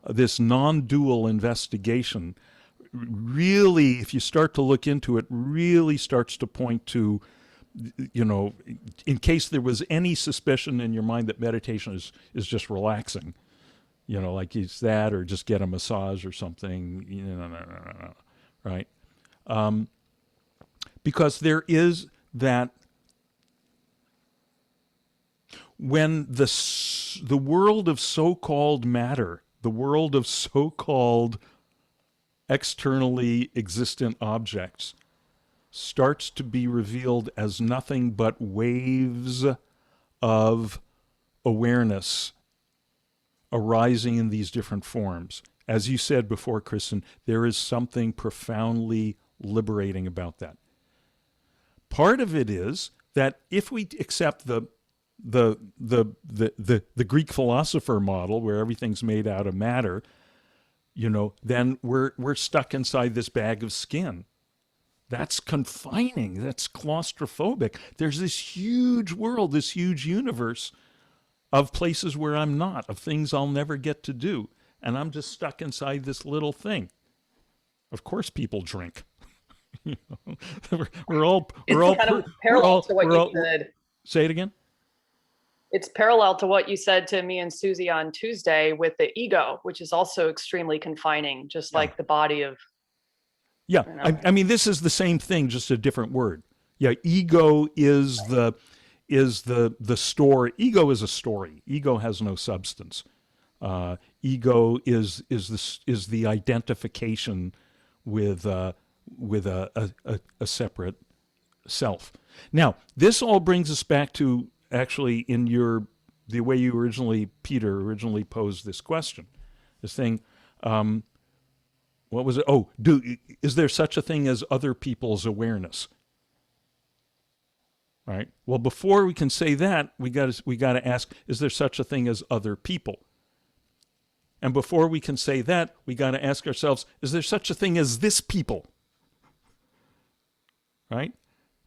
this non-dual investigation, really, if you start to look into it, really starts to point to, in case there was any suspicion in your mind that meditation is just relaxing, like it's that, or just get a massage or something, no, right? Because there is that, when the world of so-called matter, the world of so-called externally existent objects, starts to be revealed as nothing but waves of awareness arising in these different forms. As you said before, Kristen, there is something profoundly liberating about that. Part of it is that if we accept the Greek philosopher model, where everything's made out of matter, then we're stuck inside this bag of skin. That's confining. That's claustrophobic. There's this huge world, this huge universe of places where I'm not, of things I'll never get to do, and I'm just stuck inside this little thing. Of course, people drink. We're all kind of parallel to what you said. Say it again. It's parallel to what you said to me and Susie on Tuesday with the ego, which is also extremely confining, just like the body of. Yeah, I mean, this is the same thing, just a different word. Yeah, ego is the story. Ego is a story. Ego has no substance. Ego is the identification with a separate self. Now, this all brings us back to actually the way you Peter originally posed this question, this thing. What was it? Oh, is there such a thing as other people's awareness? Right. Well, before we can say that, we got to ask: is there such a thing as other people? And before we can say that, we got to ask ourselves: is there such a thing as this people? Right?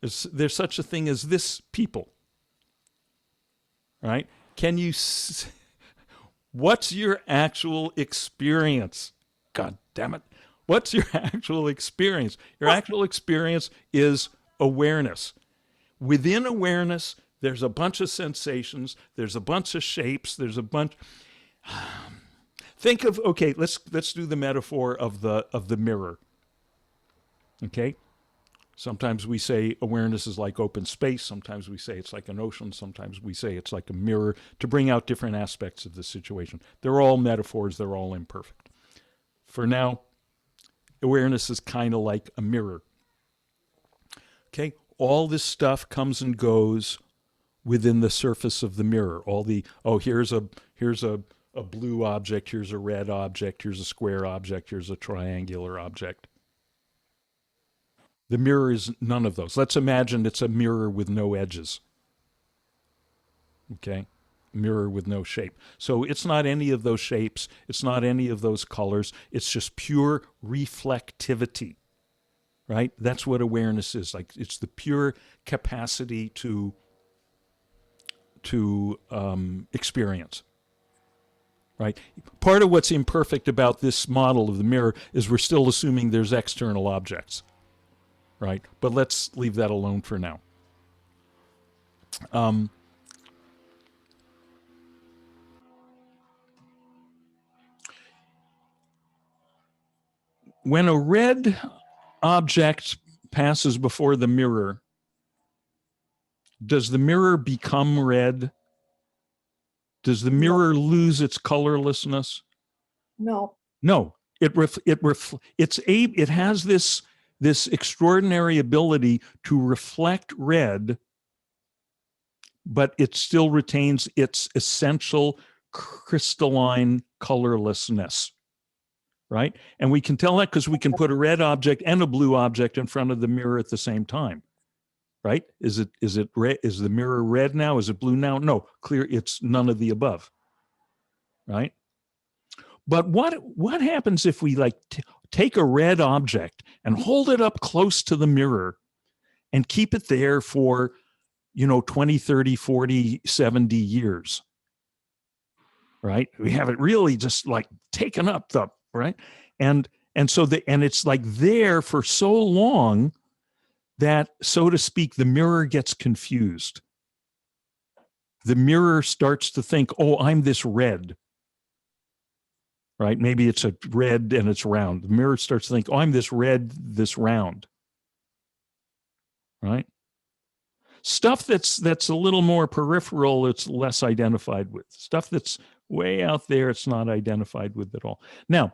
Is there such a thing as this people? Right? What's your actual experience? God damn it. What's your actual experience? Your actual experience is awareness. Within awareness, there's a bunch of sensations, there's a bunch of shapes, there's a bunch. Think of, okay, let's do the metaphor of the mirror. Okay? Sometimes we say awareness is like open space, sometimes we say it's like an ocean, sometimes we say it's like a mirror, to bring out different aspects of the situation. They're all metaphors, they're all imperfect. For now, awareness is kind of like a mirror. Okay? All this stuff comes and goes within the surface of the mirror. Here's a blue object, here's a red object, here's a square object, here's a triangular object. The mirror is none of those. Let's imagine it's a mirror with no edges. Okay? Mirror with no shape. So it's not any of those shapes. It's not any of those colors. It's just pure reflectivity. Right? That's what awareness is. Like, it's the pure capacity to experience. Right? Part of what's imperfect about this model of the mirror is we're still assuming there's external objects. Right? But let's leave that alone for now. when a red object passes before the mirror, does the mirror become red? Does the mirror lose its colorlessness? No, No, it has this extraordinary ability to reflect red, but it still retains its essential crystalline colorlessness, right? And we can tell that because we can put a red object and a blue object in front of the mirror at the same time, right? Is it red? Is the mirror red now? Is it blue now? No, clear. It's none of the above, right? But what happens if we like take a red object and hold it up close to the mirror and keep it there for, 20, 30, 40, 70 years, right? We have it really just like taken up the, right? And so it's like there for so long that, so to speak, the mirror gets confused. The mirror starts to think, oh, I'm this red, right? Maybe it's a red and it's round. The mirror starts to think, oh, I'm this red, this round, right? Stuff that's a little more peripheral, it's less identified with. Stuff that's way out there, it's not identified with at all. Now,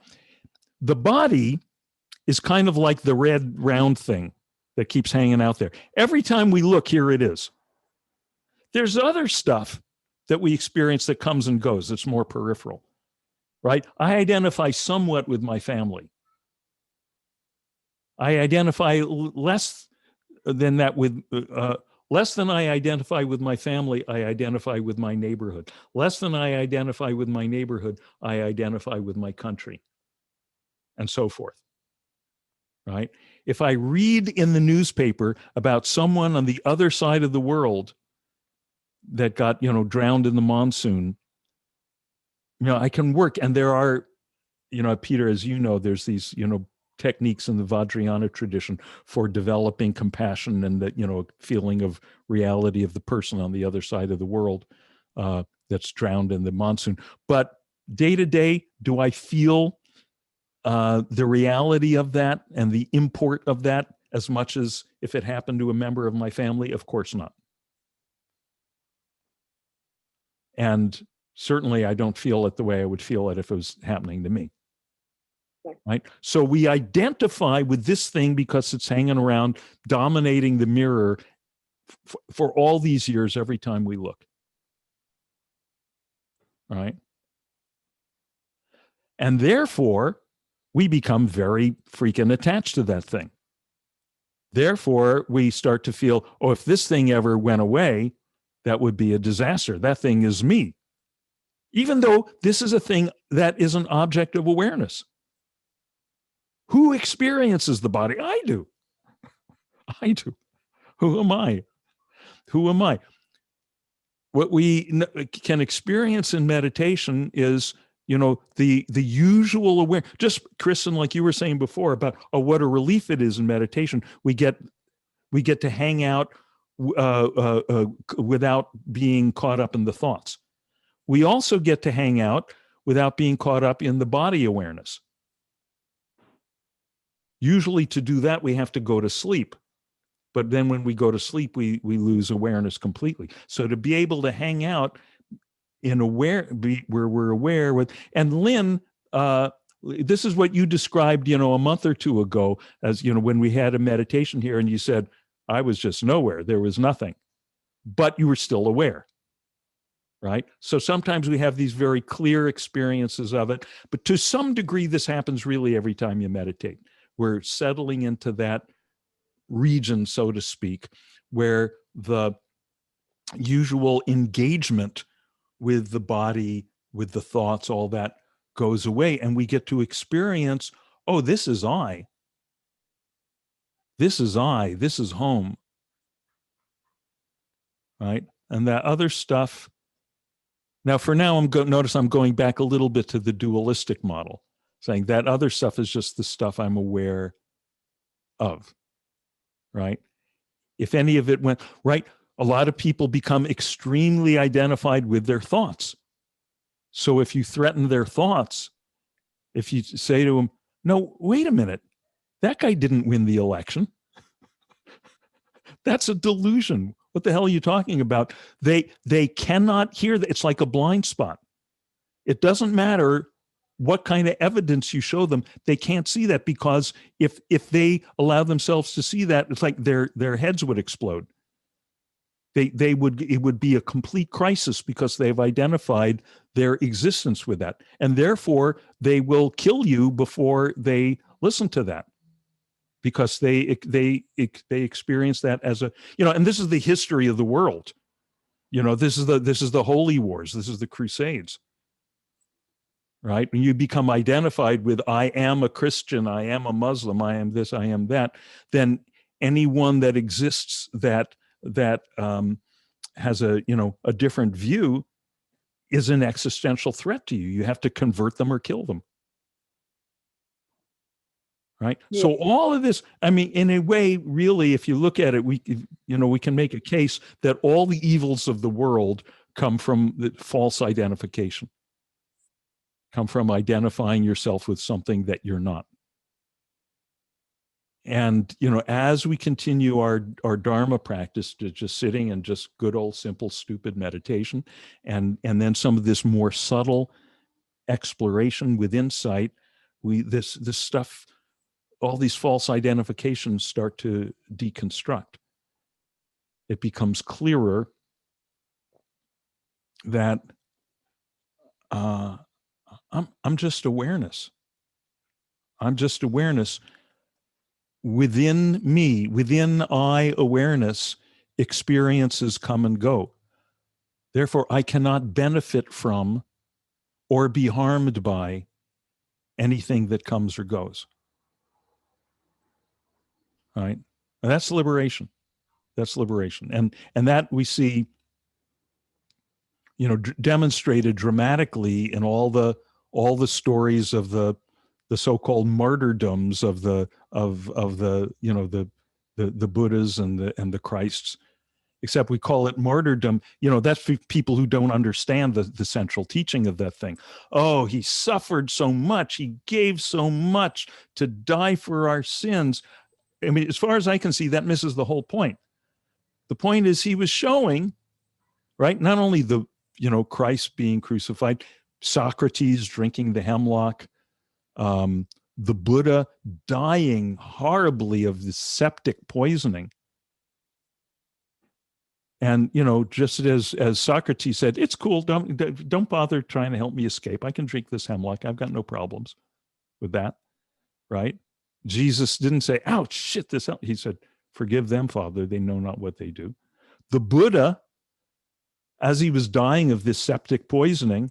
the body is kind of like the red round thing that keeps hanging out there. Every time we look, here it is. There's other stuff that we experience that comes and goes. It's more peripheral, right? I identify somewhat with my family. I identify less than that with, less than I identify with my family, I identify with my neighborhood. Less than I identify with my neighborhood, I identify with my country, and so forth, right? If I read in the newspaper about someone on the other side of the world that got, drowned in the monsoon, I can work. And there are, Peter, as you know, there's these, techniques in the Vajrayana tradition for developing compassion and that, feeling of reality of the person on the other side of the world that's drowned in the monsoon. But day to day, do I feel the reality of that and the import of that as much as if it happened to a member of my family? Of course not. And certainly I don't feel it the way I would feel it if it was happening to me. Right. So we identify with this thing because it's hanging around, dominating the mirror for all these years, every time we look. Right. And therefore, we become very freaking attached to that thing. Therefore, we start to feel, oh, if this thing ever went away, that would be a disaster. That thing is me. Even though this is a thing that is an object of awareness. Who experiences the body? I do. I do. Who am I? Who am I? What we can experience in meditation is, the usual awareness. Just, Kristen, like you were saying before about, what a relief it is in meditation. We get to hang out without being caught up in the thoughts. We also get to hang out without being caught up in the body awareness. Usually to do that, we have to go to sleep. But then when we go to sleep, we lose awareness completely. So to be able to hang out in where we're aware with, and Lynn, this is what you described, a month or two ago as, when we had a meditation here and you said, I was just nowhere. There was nothing, but you were still aware. Right? So sometimes we have these very clear experiences of it, but to some degree, this happens really every time you meditate. We're settling into that region, so to speak, where the usual engagement with the body, with the thoughts, all that goes away. And we get to experience, oh, this is I. This is I. This is home. Right? And that other stuff. Now, for now, notice I'm going back a little bit to the dualistic model, saying that other stuff is just the stuff I'm aware of, right? If any of it went, right, a lot of people become extremely identified with their thoughts. So if you threaten their thoughts, if you say to them, no, wait a minute. That guy didn't win the election. That's a delusion. What the hell are you talking about? They cannot hear that. It's like a blind spot. It doesn't matter what kind of evidence you show them. They can't see that, because if they allow themselves to see that, it's like their heads would explode. It would be a complete crisis, because they've identified their existence with that. And therefore they will kill you before they listen to that, because they experience that as a, and this is the history of the world. This is the Holy Wars. This is the Crusades, right? When you become identified with, I am a Christian, I am a Muslim, I am this, I am that, then anyone that exists that has a different view is an existential threat to you. You have to convert them or kill them. Right. Yeah. So all of this, I mean, in a way, really, if you look at it, we can make a case that all the evils of the world come from the false identification, come from identifying yourself with something that you're not. And, as we continue our Dharma practice, to just sitting and just good old simple stupid meditation, and then some of this more subtle exploration with insight, this stuff, all these false identifications start to deconstruct. It becomes clearer that I'm just awareness. I'm just awareness. Within me, within I awareness, experiences come and go. Therefore, I cannot benefit from or be harmed by anything that comes or goes. Right? And that's liberation. That's liberation. And that we see, demonstrated dramatically in all the stories of the so-called martyrdoms of the Buddhas and the Christs, except we call it martyrdom. That's for people who don't understand the central teaching of that thing. Oh, he suffered so much. He gave so much to die for our sins. I mean, as far as I can see, that misses the whole point. The point is he was showing, right, not only the, Christ being crucified, Socrates drinking the hemlock, the Buddha dying horribly of the septic poisoning. And, just as Socrates said, it's cool. Don't bother trying to help me escape. I can drink this hemlock. I've got no problems with that. Right? Jesus didn't say, ouch, shit, this. He said, forgive them, Father. They know not what they do. The Buddha, as he was dying of this septic poisoning,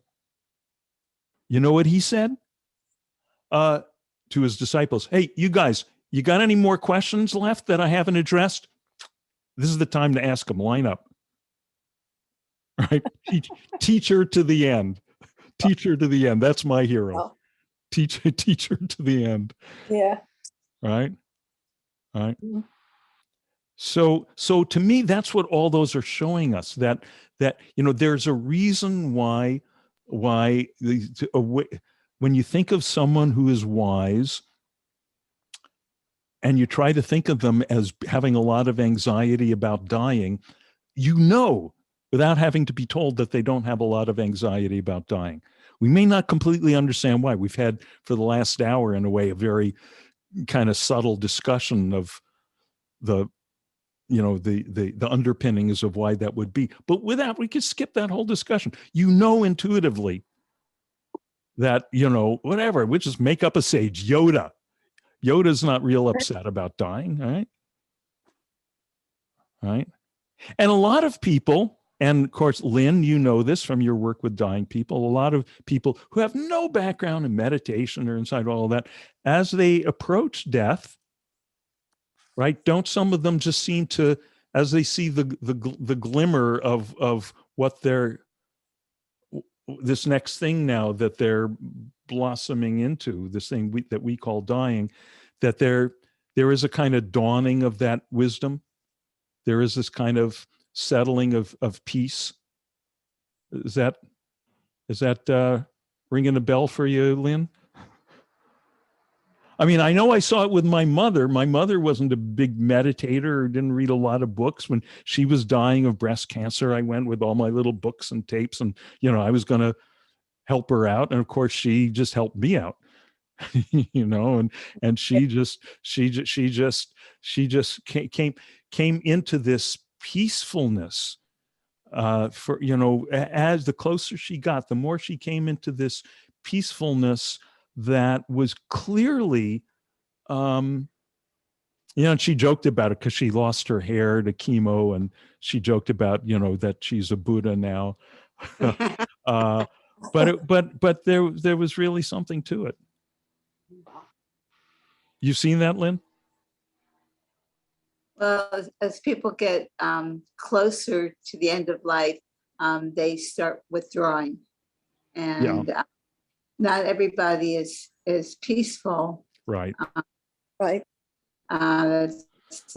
you know what he said? To his disciples, hey, you guys, you got any more questions left that I haven't addressed? This is the time to ask them. Line up. Right? Teacher to the end. Teacher to the end. That's my hero. Oh. Teacher to the end. Yeah. Right? Right? Mm-hmm. So to me, that's what all those are showing us, that there's a reason why when you think of someone who is wise and you try to think of them as having a lot of anxiety about dying, without having to be told, that they don't have a lot of anxiety about dying. We may not completely understand why. We've had for the last hour, in a way, a very kind of subtle discussion of the underpinnings of why that would be. But with that, we could skip that whole discussion. Intuitively that, whatever, we just make up a sage. Yoda's not real upset about dying, right? Right? And a lot of people, and of course, Lynn, you know this from your work with dying people, a lot of people who have no background in meditation or inside all of that, as they approach death, right? Don't some of them just seem to, as they see the glimmer of what this next thing now that they're blossoming into, this thing that we call dying, that there is a kind of dawning of that wisdom. There is this kind of settling of peace. Is that ringing a bell for you, Lynn? I mean, I know I saw it with my mother. My mother wasn't a big meditator or didn't read a lot of books. When she was dying of breast cancer, I went with all my little books and tapes, and I was going to help her out, and of course, she just helped me out. And she just came into this peacefulness, for as the closer she got, the more she came into this peacefulness that was clearly, and she joked about it because she lost her hair to chemo, and she joked about that she's a Buddha now. But there was really something to it. You've seen that, Lynn? Well, as people get closer to the end of life, they start withdrawing, and not everybody is peaceful. Right. Right. It's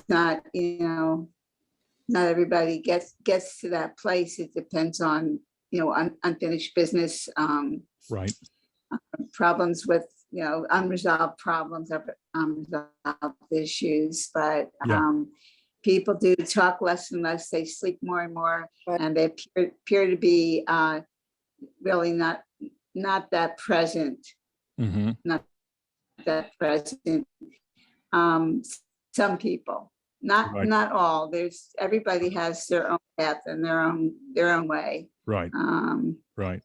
not, not everybody gets to that place. It depends on unfinished business, Right. problems with unresolved problems, unresolved issues, but people do talk less and less. They sleep more and more, Right. and they appear to be really not that present. Mm-hmm. Not that present. Some people, Right. not all. Everybody has their own path and their own way. Right. Right.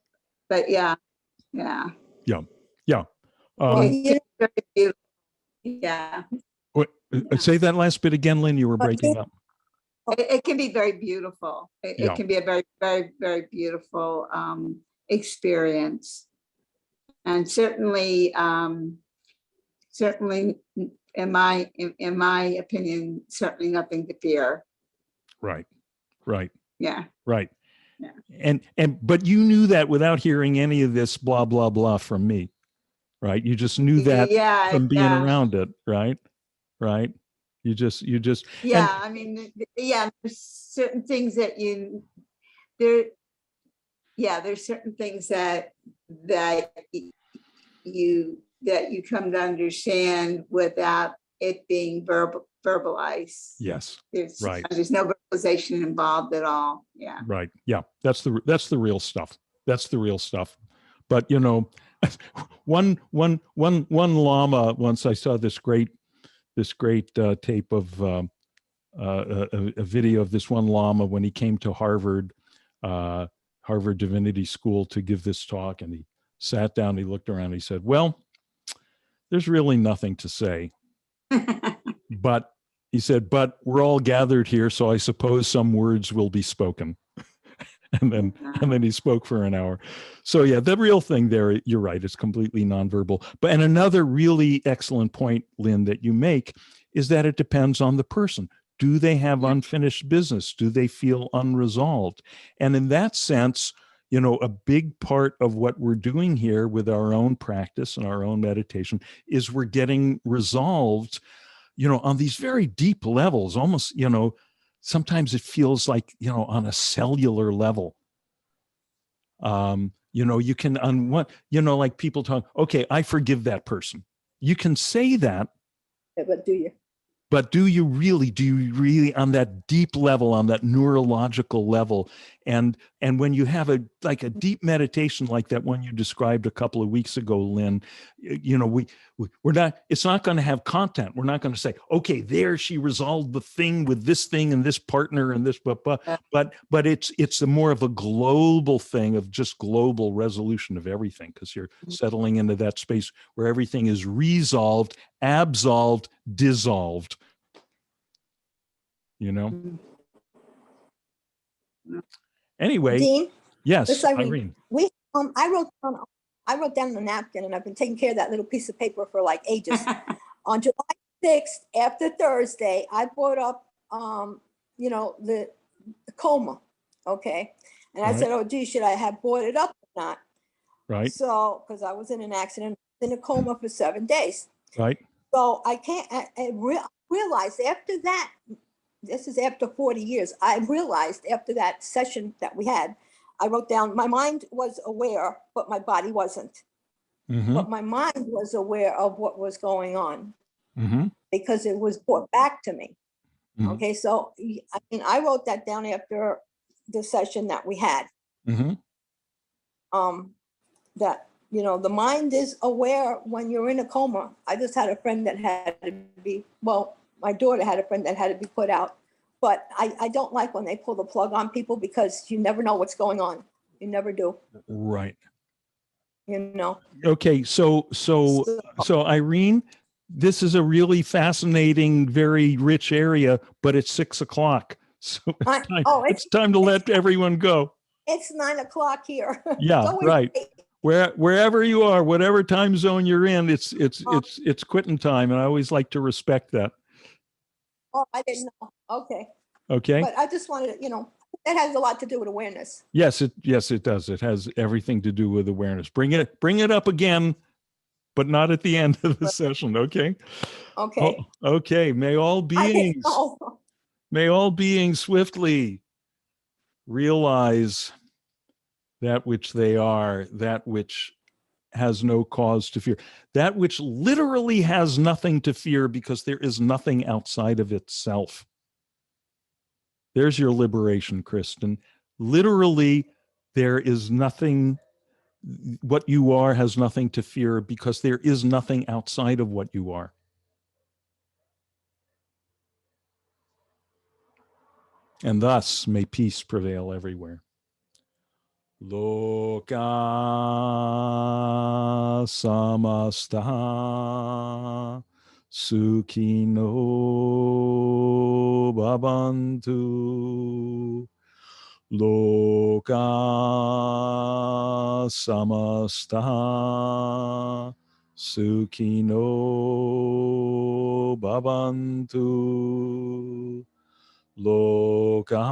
But yeah. Well, It's very beautiful. Yeah. Say that last bit again, Lynn. You were breaking up. It can be very beautiful. It can be a very, very, very beautiful experience. And certainly, in my opinion, certainly nothing to fear. Right. Yeah. Right. Yeah. But you knew that without hearing any of this blah, blah, blah from me. Right. You just knew that from being around it. Right. You just, yeah. I mean, there's certain things that there's certain things that you come to understand without it being verbalized. yes. Right. There's no verbalization involved at all. Yeah. Right. Yeah. That's the real stuff. That's the real stuff. But one lama, once I saw this great tape of a video of this one lama when he came to Harvard Divinity School to give this talk, and he sat down, he looked around, he said, well, there's really nothing to say. But he said, but we're all gathered here, so I suppose some words will be spoken. and then he spoke for an hour. So yeah, the real thing there, you're right, it's completely nonverbal. And another really excellent point, Lynn, that you make is that it depends on the person. Do they have unfinished business? Do they feel unresolved? And in that sense, a big part of what we're doing here with our own practice and our own meditation is we're getting resolved, on these very deep levels, almost, sometimes it feels like, on a cellular level. You can, like people talk, okay, I forgive that person. You can say that. Yeah, but do you? But do you really on that deep level, on that neurological level? And when you have a deep meditation like that one you described a couple of weeks ago, Lynn, we're not, it's not going to have content. We're not going to say, okay, there she resolved the thing with this thing and this partner and this, but it's a more of a global thing of just global resolution of everything, because you're settling into that space where everything is resolved, absolved, dissolved. Anyway, Dean, yes, this Irene. Irene. I wrote down on a napkin, and I've been taking care of that little piece of paper for like ages. On July 6th, after Thursday, I brought up, the coma. Okay. And I said, oh, gee, should I have brought it up or not? Right. So, because I was in an accident, in a coma for 7 days. Right. So I realized after that, this is after 40 years, I realized after that session that we had, I wrote down, my mind was aware, but my body wasn't. Mm-hmm. but my mind was aware of what was going on Mm-hmm. because it was brought back to me. Mhm. Okay, so I mean, I wrote that down after the session that we had. Mm-hmm. That, you know, the mind is aware when you're in a coma. I just had a friend that had to be, well, my daughter had a friend that had to be put out. But I don't like when they pull the plug on people because you never know what's going on. You never do, Right. you know. Okay. So Irene, this is a really fascinating, very rich area, but it's 6 o'clock. So it's time to let everyone go. It's 9 o'clock here. It's Yeah, always right. late. Wherever you are, whatever time zone you're in, it's quitting time, and I always like to respect that. Oh, I didn't know. Okay. Okay. But I just wanted to, you know, that has a lot to do with awareness. Yes, it does. It has everything to do with awareness. Bring it up again, but not at the end of the session. Okay. Okay. Oh, okay. May all I didn't beings, know. may all beings swiftly realize that which they are, that which has no cause to fear, that which literally has nothing to fear because there is nothing outside of itself. There's your liberation, Kristen. Literally, there is nothing, what you are has nothing to fear because there is nothing outside of what you are. And thus may peace prevail everywhere. Loka samasta sukhino bhavantu. Loka samasta sukhino bhavantu. Loka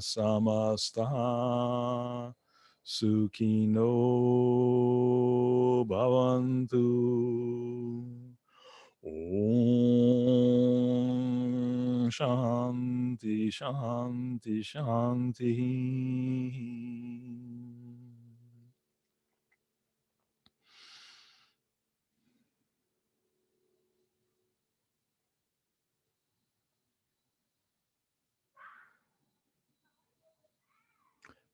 samasta sukhino bhavantu. Om Shanti Shanti Shanti.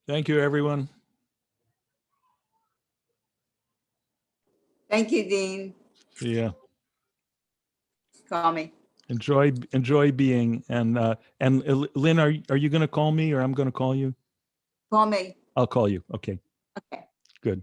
Thank you, everyone. Thank you, Dean. Yeah. Call me. Enjoy being, and Lynn, are you going to call me or I'm going to call you? Call me. I'll call you. Okay, Okay. good.